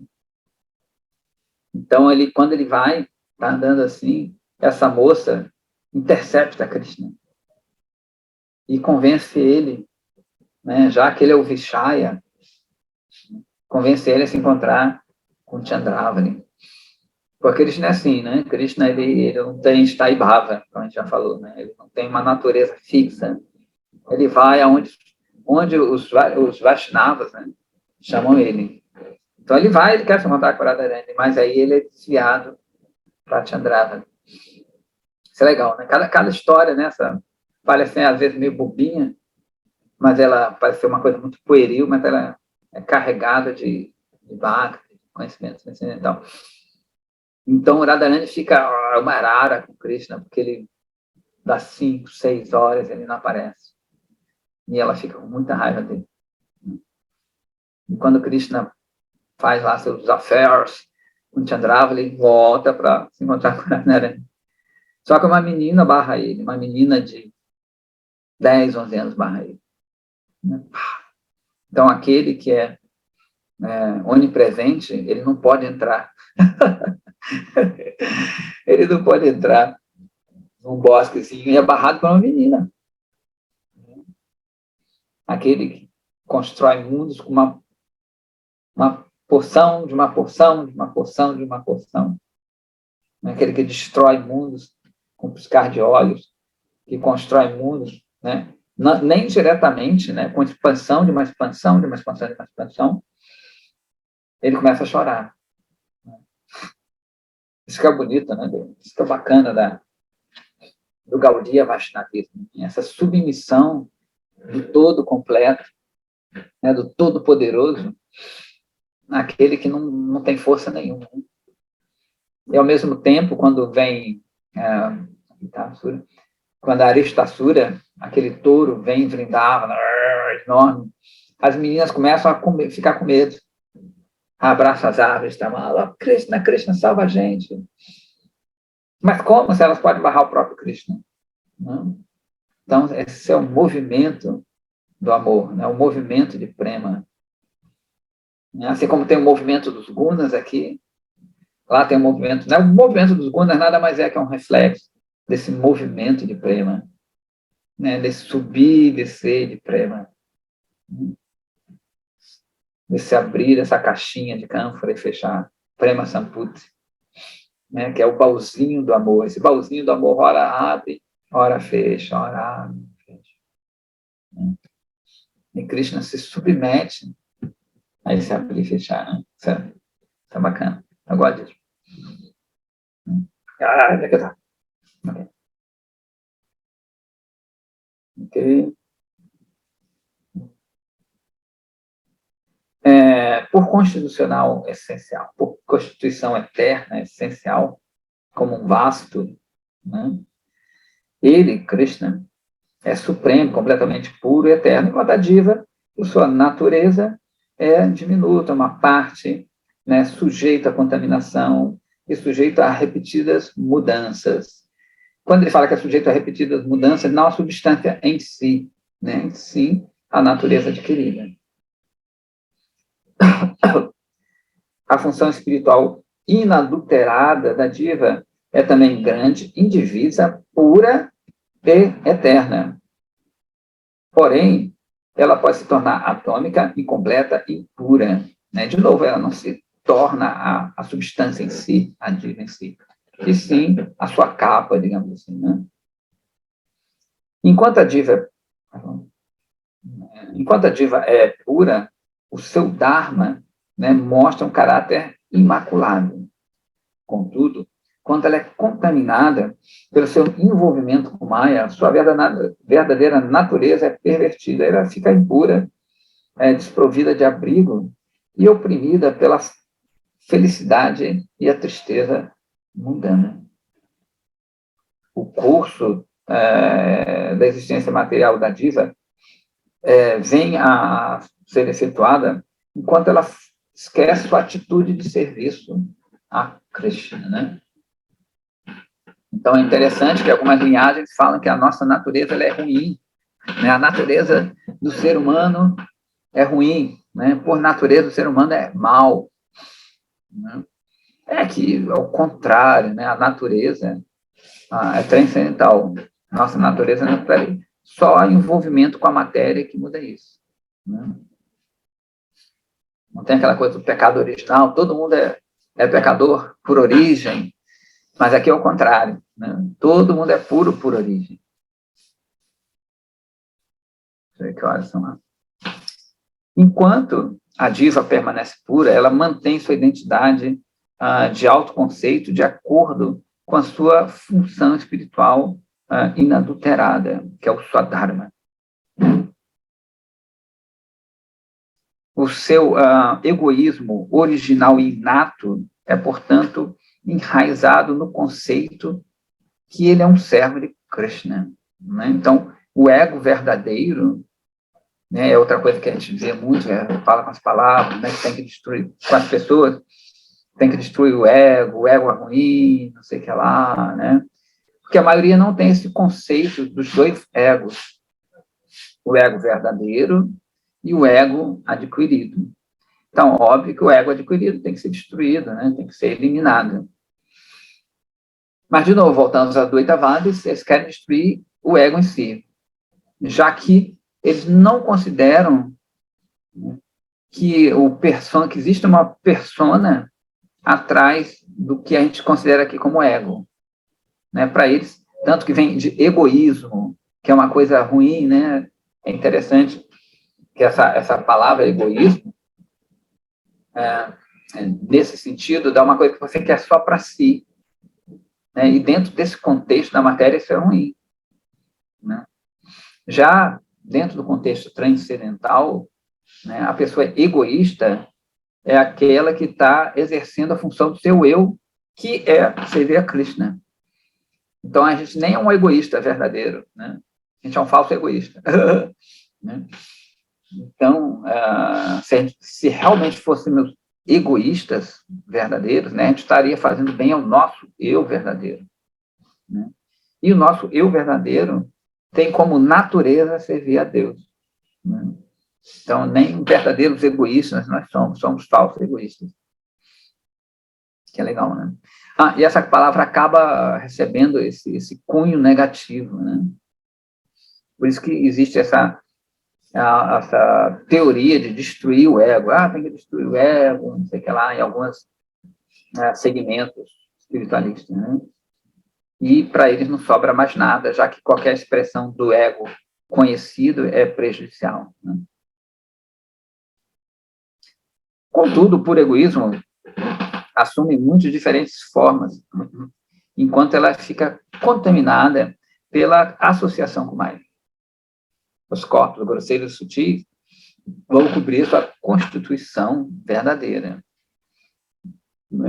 Então, quando ele vai, está andando assim, essa moça intercepta Krishna e convence ele, né, já que ele é o Vishaya, convence ele a se encontrar com Chandravali. Porque Krishna é assim, né? Krishna, ele não tem Staibhava, como a gente já falou, né? Ele não tem uma natureza fixa. Ele vai onde os Vaishnavas, né, chamam ele. Então, ele quer se encontrar com Radharani, mas aí ele é desviado para Chandravali. Isso é legal, né? Cada história nessa parece, às vezes, meio bobinha, mas ela parece ser uma coisa muito pueril, mas ela é carregada de bhakti, de conhecimento transcendental. Então, o Radharani fica uma arara com Krishna, porque ele dá 5, 6 horas, ele não aparece. E ela fica com muita raiva dele. E quando Krishna faz lá seus affairs com Chandravali, ele volta para se encontrar com Radharani. Só que uma menina barra ele, uma menina de 10, 11 anos barra ele. Então, aquele que é onipresente, ele não pode entrar. Ele não pode entrar num bosque assim, e é barrado por uma menina. Aquele que constrói mundos com uma porção de uma porção de uma porção de uma porção. Aquele que destrói mundos com piscar de olhos, que constrói mundos, né? Nem diretamente, né? Com expansão de uma expansão de uma expansão de uma expansão, ele começa a chorar. Isso que é bonito, né? Isso que é bacana do Gaudiya Vaishnavismo, essa submissão do todo completo, né? Do todo poderoso, naquele que não tem força nenhuma. E, ao mesmo tempo, quando vem quando a Aristasura, aquele touro, vem Vrindavana, enorme, as meninas começam a ficar com medo. abraça as árvores, tá mal, Krishna, Krishna, salva a gente. Mas como se elas podem barrar o próprio Krishna? Não? Então, esse é o movimento do amor, né? O movimento de prema. Assim como tem o movimento dos gunas aqui, lá tem o movimento, né? O movimento dos gunas nada mais é que um reflexo desse movimento de prema, né? Desse subir e descer de prema, desse abrir essa caixinha de cânfora e fechar, prema samputi, né? Que é o baúzinho do amor. Esse baúzinho do amor ora abre, ora fecha, ora abre, fecha. E Krishna se submete a esse abrir e fechar, né? Isso é bacana. Eu gosto disso. Onde é que tá? Ok. Por constitucional essencial, por constituição eterna essencial, como um vasto, né? Ele, Krishna, é supremo, completamente puro e eterno, enquanto a diva, por sua natureza, é diminuta, uma parte, né, sujeita à contaminação e sujeita a repetidas mudanças. Quando ele fala que é sujeito a repetidas mudanças, não a substância em si, né, sim a natureza adquirida. A função espiritual inadulterada da diva é também grande, indivisa, pura e eterna. Porém, ela pode se tornar atômica, incompleta e impura. Né? De novo, ela não se torna a substância em si, a diva em si, e sim a sua capa, digamos assim. Né? Enquanto a diva é pura, o seu Dharma, né, mostra um caráter imaculado. Contudo, quando ela é contaminada pelo seu envolvimento com Maya, sua verdadeira natureza é pervertida, ela fica impura, desprovida de abrigo e oprimida pela felicidade e a tristeza mundana. O curso da existência material da diva vem a ser efetuada enquanto ela esquece sua atitude de serviço a Krishna, né? Então, é interessante que algumas linhagens falam que a nossa natureza ela é ruim, né? A natureza do ser humano é ruim, né? Por natureza, o ser humano é mau. Né? É que, ao contrário, né? A natureza é transcendental. Nossa natureza não está ali. Só envolvimento com a matéria que muda isso. Né? Não tem aquela coisa do pecado original, todo mundo é pecador por origem, mas aqui é o contrário. Né? Todo mundo é puro por origem. Deixa eu ver que horas são lá. Enquanto a diva permanece pura, ela mantém sua identidade de autoconceito de acordo com a sua função espiritual inadulterada, que é o Swadharma. O seu egoísmo original e inato é, portanto, enraizado no conceito que ele é um servo de Krishna. Né? Então, o ego verdadeiro, né, é outra coisa que a gente vê muito, fala com as palavras, né, que tem que destruir com as pessoas, tem que destruir o ego é ruim, não sei o que lá, né? Porque a maioria não tem esse conceito dos dois egos, o ego verdadeiro e o ego adquirido. Então, óbvio que o ego adquirido tem que ser destruído, né? Tem que ser eliminado. Mas, de novo, voltando a Dvaitavadis, eles querem destruir o ego em si, já que eles não consideram que que existe uma persona atrás do que a gente considera aqui como ego. Né? Para eles, tanto que vem de egoísmo, que é uma coisa ruim, né? É interessante que essa palavra egoísmo, nesse sentido, dá uma coisa que você quer só para si. Né? E dentro desse contexto da matéria, isso é ruim. Né? Já dentro do contexto transcendental, né, a pessoa egoísta é aquela que está exercendo a função do seu eu, que é servir a Krishna. Então, a gente nem é um egoísta verdadeiro, né? A gente é um falso egoísta. Né? Então, se realmente fôssemos egoístas verdadeiros, né, a gente estaria fazendo bem ao nosso eu verdadeiro, né? E o nosso eu verdadeiro tem como natureza servir a Deus, né? Então, nem verdadeiros egoístas nós somos falsos egoístas. Que é legal, né? E essa palavra acaba recebendo esse cunho negativo, né? Por isso que existe essa teoria de destruir o ego. Tem que destruir o ego, não sei o que lá, em alguns segmentos espiritualistas, né? E para eles não sobra mais nada, já que qualquer expressão do ego conhecido é prejudicial, né? Contudo, por egoísmo, assume muitas diferentes formas, enquanto ela fica contaminada pela associação com o mal. Os corpos grosseiros e sutis vão cobrir sua constituição verdadeira.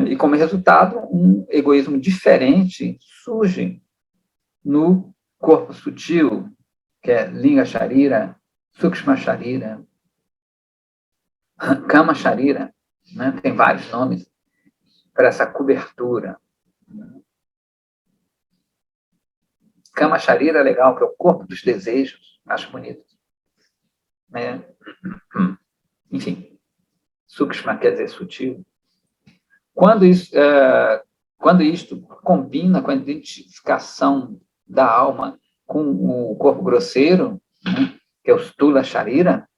E, como resultado, um egoísmo diferente surge no corpo sutil, que é Linga Sharira, Sukshma Sharira, Kama Sharira, né? Tem vários nomes para essa cobertura. Kama Sharira é legal, que é o corpo dos desejos, acho bonito, né? Enfim, Sukshma quer dizer sutil. Quando isto combina com a identificação da alma com o corpo grosseiro, né, que é o Stula Sharira,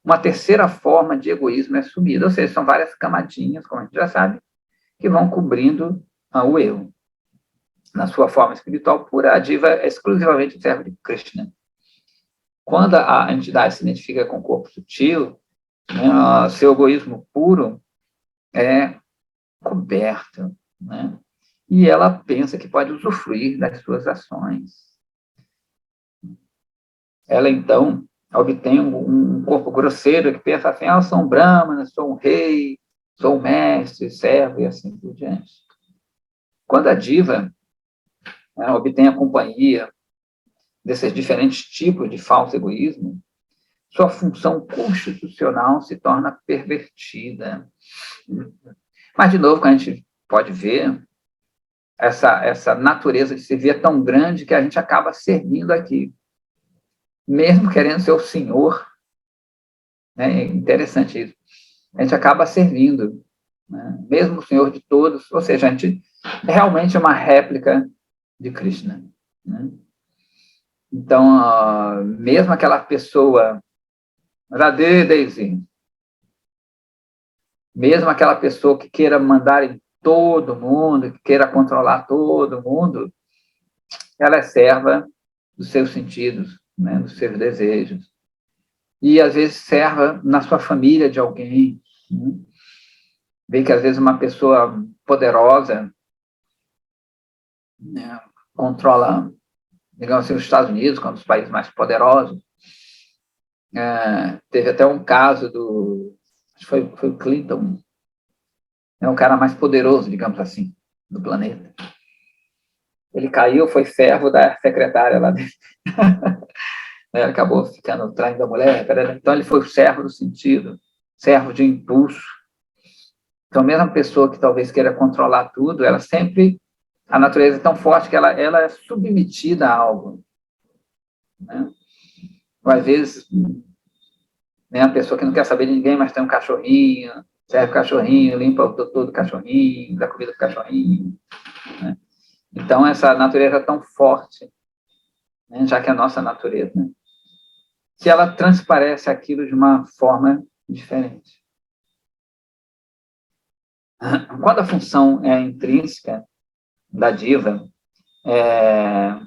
uma terceira forma de egoísmo é assumida, ou seja, são várias camadinhas, como a gente já sabe, que vão cobrindo o eu. Na sua forma espiritual pura, a diva é exclusivamente o servo de Krishna. Quando a entidade se identifica com o corpo sutil, né, seu egoísmo puro é coberto, né? E ela pensa que pode usufruir das suas ações. Ela, então, obtém um corpo grosseiro que pensa assim, eu sou um brahmana, sou um rei, sou um mestre, servo, e assim por diante. Quando a diva, né, obtém a companhia desses diferentes tipos de falso egoísmo, sua função constitucional se torna pervertida. Mas, de novo, a gente pode ver, essa natureza de servir é tão grande que a gente acaba servindo aqui, mesmo querendo ser o senhor, né? É interessante isso. A gente acaba servindo, né? Mesmo o senhor de todos, ou seja, a gente realmente é uma réplica de Krishna, né? Então, mesmo aquela pessoa, Radhe Daisy, mesmo aquela pessoa que queira mandar em todo mundo, que queira controlar todo mundo, ela é serva dos seus sentidos, né, dos seus desejos. E, às vezes, serva na sua família de alguém, né? Vê que, às vezes, uma pessoa poderosa, né, controla, digamos assim, os Estados Unidos, como um dos países mais poderosos. Teve até um caso acho que foi o Clinton, um cara mais poderoso, digamos assim, do planeta. Ele caiu, foi servo da secretária lá dentro. Ele acabou ficando traindo a mulher. Então, ele foi o servo do sentido, servo de impulso. Então, mesmo a pessoa que talvez queira controlar tudo, ela sempre, a natureza é tão forte que ela é submetida a algo, né? Ou, às vezes, né, a pessoa que não quer saber de ninguém, mas tem um cachorrinho, serve o cachorrinho, limpa o doutor do cachorrinho, dá comida pro cachorrinho, né? Então, essa natureza é tão forte, né, já que é a nossa natureza, né, que ela transparece aquilo de uma forma diferente. Quando a função é intrínseca da diva, é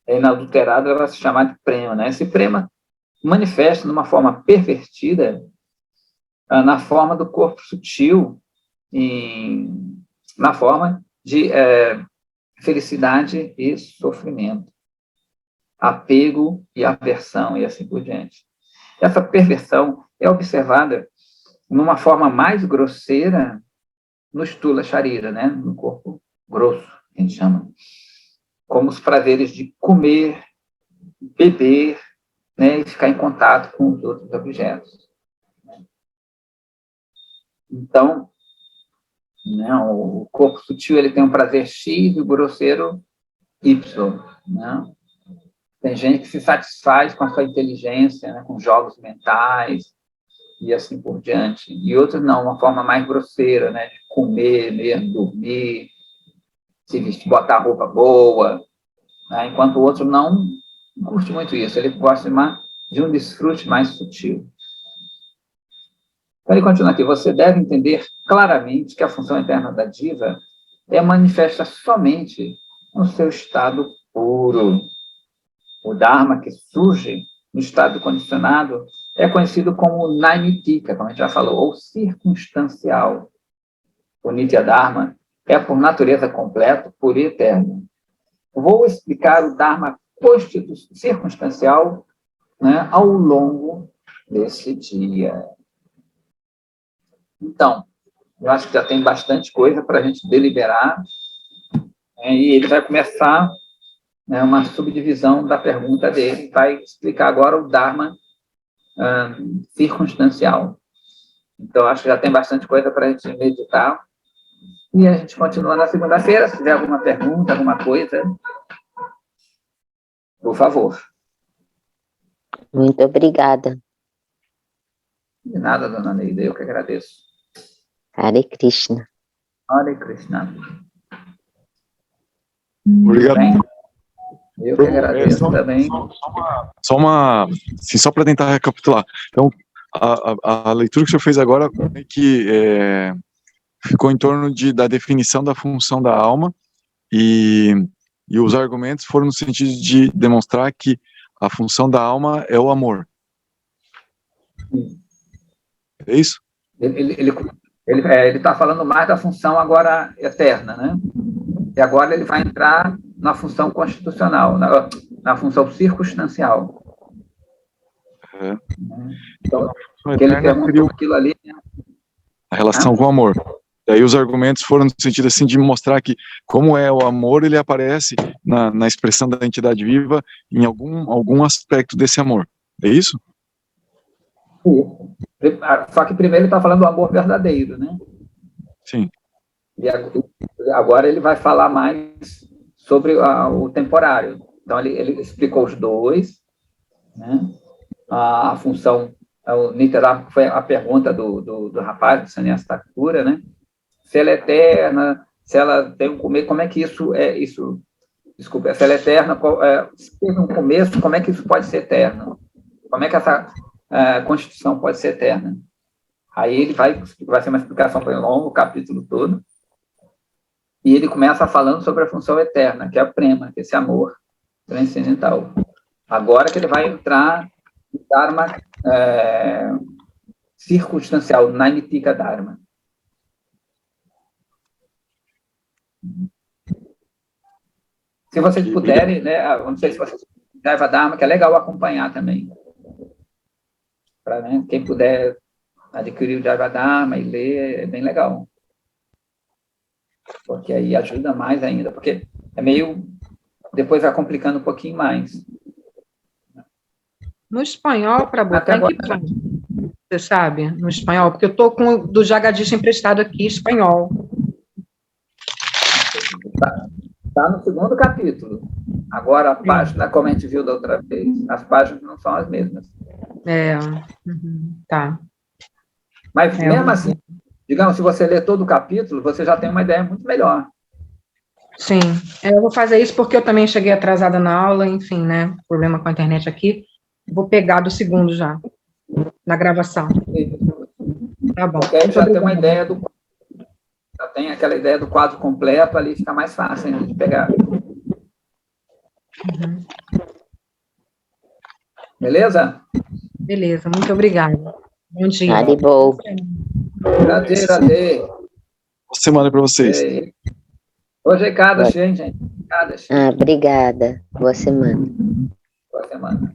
inadulterada, ela vai se chamar de prema, né? Esse prema manifesta de uma forma pervertida na forma do corpo sutil, na forma de felicidade e sofrimento, apego e aversão, e assim por diante. Essa perversão é observada numa forma mais grosseira no Stula Sharira, né? No corpo grosso, que a gente chama, como os prazeres de comer, beber, né? E ficar em contato com os outros objetos. Então, né, o corpo sutil ele tem um prazer X e o grosseiro Y. Né? Tem gente que se satisfaz com a sua inteligência, né, com jogos mentais e assim por diante. E outros não, uma forma mais grosseira, né, de comer mesmo, dormir, se vestir, botar roupa boa, né, enquanto o outro não curte muito isso, ele gosta de um desfrute mais sutil. Então, ele continua aqui, você deve entender claramente que a função eterna da diva é manifesta somente no seu estado puro. O Dharma que surge no estado condicionado é conhecido como Naimittika, como a gente já falou, ou circunstancial. O Nitya Dharma é, por natureza, completo, puro e eterno. Vou explicar o Dharma circunstancial, né, ao longo desse dia. Então, eu acho que já tem bastante coisa para a gente deliberar, né, e ele vai começar, né, uma subdivisão da pergunta dele, vai explicar agora o Dharma circunstancial. Então, acho que já tem bastante coisa para a gente meditar, e a gente continua na segunda-feira. Se tiver alguma pergunta, alguma coisa, por favor. Muito obrigada. De nada, dona Neida, eu que agradeço. Hare Krishna. Hare Krishna. Obrigado. Bem, eu que agradeço também. Só para tentar recapitular. Então, a leitura que o senhor fez agora é que ficou em torno da definição da função da alma e os argumentos foram no sentido de demonstrar que a função da alma é o amor. É isso? Ele está falando mais da função agora eterna, né? E agora ele vai entrar na função constitucional, na função circunstancial. Então, que ele perguntou aquilo ali, né? A relação com o amor. Daí os argumentos foram no sentido assim de mostrar que como é o amor, ele aparece na expressão da entidade viva em algum aspecto desse amor. É isso? Isso. Só que primeiro ele está falando do amor verdadeiro, né? Sim. E agora ele vai falar mais sobre o temporário. Então, ele explicou os dois, né? A função, o Nitya, foi a pergunta do rapaz, do Sannyasa Thakura, né? Se ela é eterna, se ela tem um começo, como é que isso é isso? Desculpa, se ela é eterna, se teve um começo, como é que isso pode ser eterno? Como é que essa Constituição pode ser eterna? Aí ele vai ser uma explicação bem longa, o capítulo todo, e ele começa falando sobre a função eterna, que é a prema, que é esse amor transcendental. Agora que ele vai entrar no Dharma circunstancial, Naimittika Dharma. Se vocês puderem, né, não sei se vocês Daiva Dharma, que é legal acompanhar também. Para, né, quem puder adquirir o Daiva Dharma e ler, é bem legal. Porque aí ajuda mais ainda, porque é meio... Depois vai complicando um pouquinho mais. No espanhol, para botar em que plano? Você sabe? No espanhol? Porque eu estou com o do Jagadish emprestado aqui, espanhol. Está no segundo capítulo. Agora, a página, como a gente viu da outra vez, as páginas não são as mesmas. Tá. Mas, mesmo assim, digamos, se você ler todo o capítulo, você já tem uma ideia muito melhor. Sim. Eu vou fazer isso porque eu também cheguei atrasada na aula, enfim, né? Problema com a internet aqui. Vou pegar do segundo já, na gravação. Tá bom. Porque aí já tem uma ideia já tem aquela ideia do quadro completo, ali fica mais fácil ainda de pegar. Beleza? Beleza, muito obrigada. Bom dia. Haribol. Radê. Boa semana para vocês. Hoje é Ekadashi, hein, gente? Ekadashi. Obrigada. Boa semana. Boa semana.